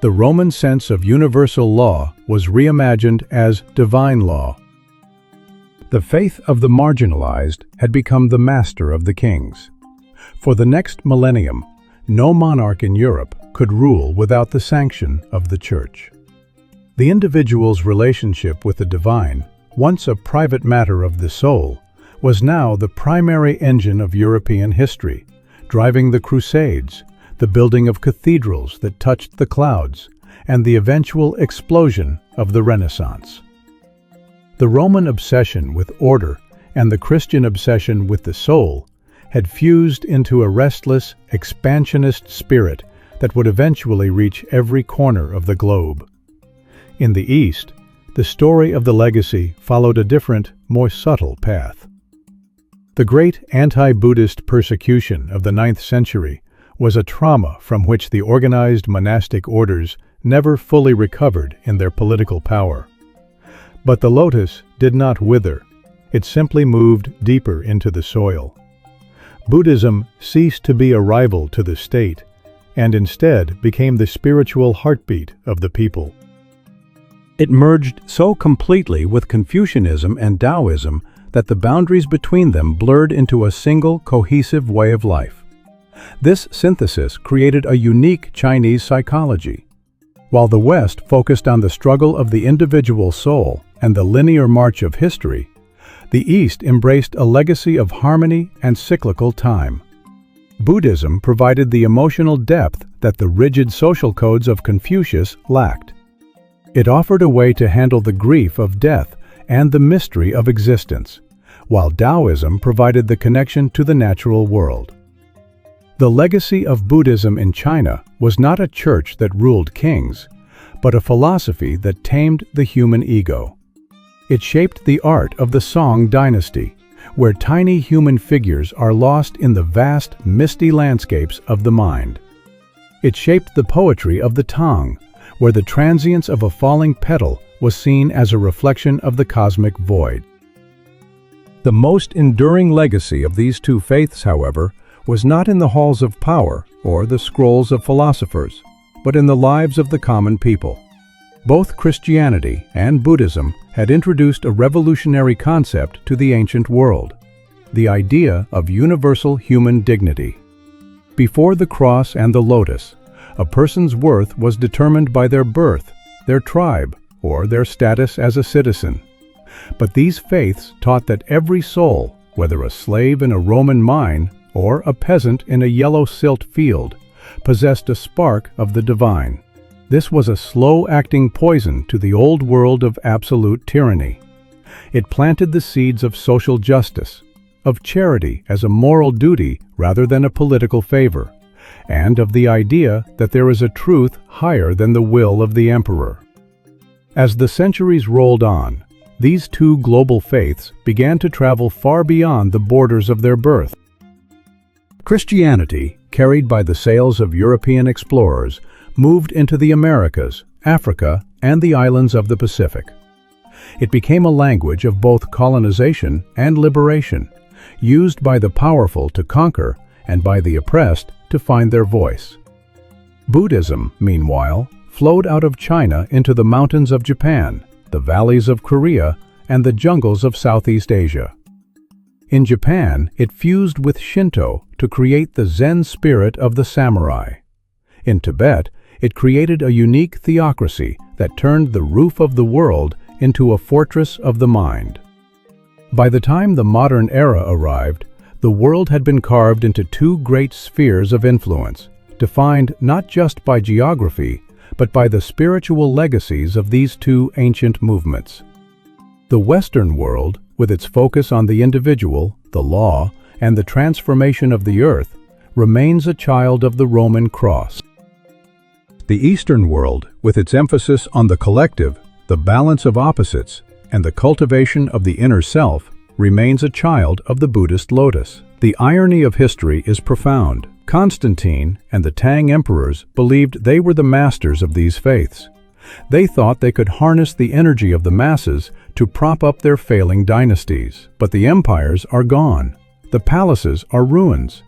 The Roman sense of universal law was reimagined as divine law. The faith of the marginalized had become the master of the kings. For the next millennium, no monarch in Europe could rule without the sanction of the Church. The individual's relationship with the divine, once a private matter of the soul, was now the primary engine of European history, driving the Crusades, the building of cathedrals that touched the clouds, and the eventual explosion of the Renaissance. The Roman obsession with order and the Christian obsession with the soul had fused into a restless, expansionist spirit that would eventually reach every corner of the globe. In the East, the story of the legacy followed a different, more subtle path. The great anti-Buddhist persecution of the 9th century was a trauma from which the organized monastic orders never fully recovered in their political power. But the lotus did not wither. It simply moved deeper into the soil. Buddhism ceased to be a rival to the state, and instead became the spiritual heartbeat of the people. It merged so completely with Confucianism and Taoism that the boundaries between them blurred into a single, cohesive way of life. This synthesis created a unique Chinese psychology. While the West focused on the struggle of the individual soul and the linear march of history, the East embraced a legacy of harmony and cyclical time. Buddhism provided the emotional depth that the rigid social codes of Confucius lacked. It offered a way to handle the grief of death and the mystery of existence, while Taoism provided the connection to the natural world. The legacy of Buddhism in China was not a church that ruled kings, but a philosophy that tamed the human ego. It shaped the art of the Song dynasty, where tiny human figures are lost in the vast, misty landscapes of the mind. It shaped the poetry of the Tang, where the transience of a falling petal was seen as a reflection of the cosmic void. The most enduring legacy of these two faiths, however, was not in the halls of power or the scrolls of philosophers, but in the lives of the common people. Both Christianity and Buddhism had introduced a revolutionary concept to the ancient world, the idea of universal human dignity. Before the cross and the lotus, a person's worth was determined by their birth, their tribe, or their status as a citizen. But these faiths taught that every soul, whether a slave in a Roman mine or a peasant in a yellow silt field, possessed a spark of the divine. This was a slow-acting poison to the old world of absolute tyranny. It planted the seeds of social justice, of charity as a moral duty rather than a political favor, and of the idea that there is a truth higher than the will of the emperor. As the centuries rolled on, these two global faiths began to travel far beyond the borders of their birth. Christianity, carried by the sails of European explorers, moved into the Americas, Africa, and the islands of the Pacific. It became a language of both colonization and liberation, used by the powerful to conquer and by the oppressed to find their voice. Buddhism, meanwhile, flowed out of China into the mountains of Japan, the valleys of Korea, and the jungles of Southeast Asia. In Japan, it fused with Shinto to create the Zen spirit of the samurai. In Tibet, it created a unique theocracy that turned the roof of the world into a fortress of the mind. By the time the modern era arrived, the world had been carved into two great spheres of influence, defined not just by geography, but by the spiritual legacies of these two ancient movements. The Western world, with its focus on the individual, the law, and the transformation of the earth, remains a child of the Roman cross. The Eastern world, with its emphasis on the collective, the balance of opposites, and the cultivation of the inner self, remains a child of the Buddhist lotus. The irony of history is profound. Constantine and the Tang emperors believed they were the masters of these faiths. They thought they could harness the energy of the masses to prop up their failing dynasties. But the empires are gone. The palaces are ruins.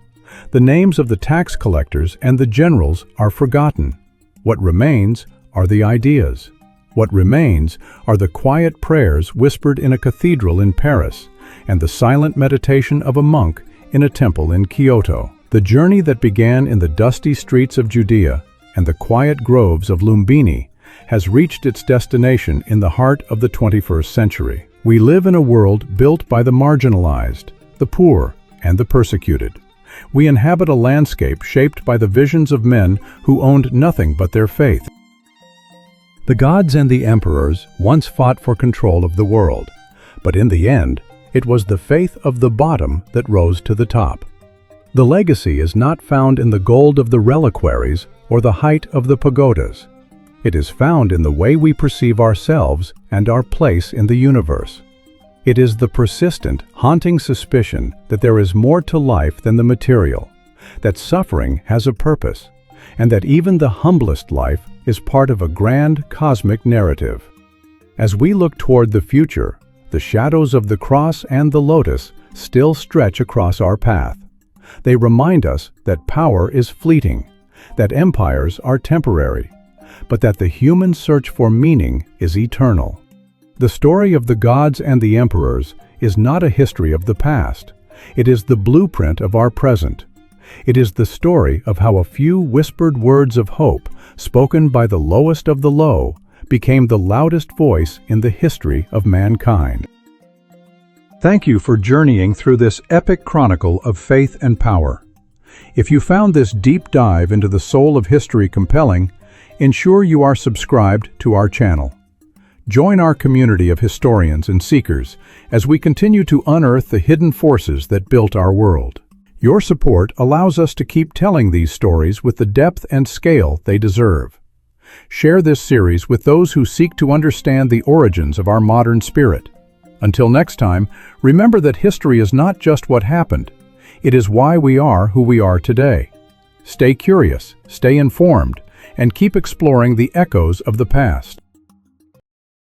The names of the tax collectors and the generals are forgotten. What remains are the ideas. What remains are the quiet prayers whispered in a cathedral in Paris and the silent meditation of a monk in a temple in Kyoto. The journey that began in the dusty streets of Judea and the quiet groves of Lumbini has reached its destination in the heart of the 21st century. We live in a world built by the marginalized, the poor, and the persecuted. We inhabit a landscape shaped by the visions of men who owned nothing but their faith. The gods and the emperors once fought for control of the world, but in the end, it was the faith of the bottom that rose to the top. The legacy is not found in the gold of the reliquaries or the height of the pagodas. It is found in the way we perceive ourselves and our place in the universe. It is the persistent, haunting suspicion that there is more to life than the material, that suffering has a purpose, and that even the humblest life is part of a grand cosmic narrative. As we look toward the future, the shadows of the cross and the lotus still stretch across our path. They remind us that power is fleeting, that empires are temporary, but that the human search for meaning is eternal. The story of the gods and the emperors is not a history of the past. It is the blueprint of our present. It is the story of how a few whispered words of hope, spoken by the lowest of the low, became the loudest voice in the history of mankind. Thank you for journeying through this epic chronicle of faith and power. If you found this deep dive into the soul of history compelling, ensure you are subscribed to our channel. Join our community of historians and seekers as we continue to unearth the hidden forces that built our world. Your support allows us to keep telling these stories with the depth and scale they deserve. Share this series with those who seek to understand the origins of our modern spirit. Until next time, remember that history is not just what happened. It is why we are who we are today. Stay curious, stay informed, and keep exploring the echoes of the past.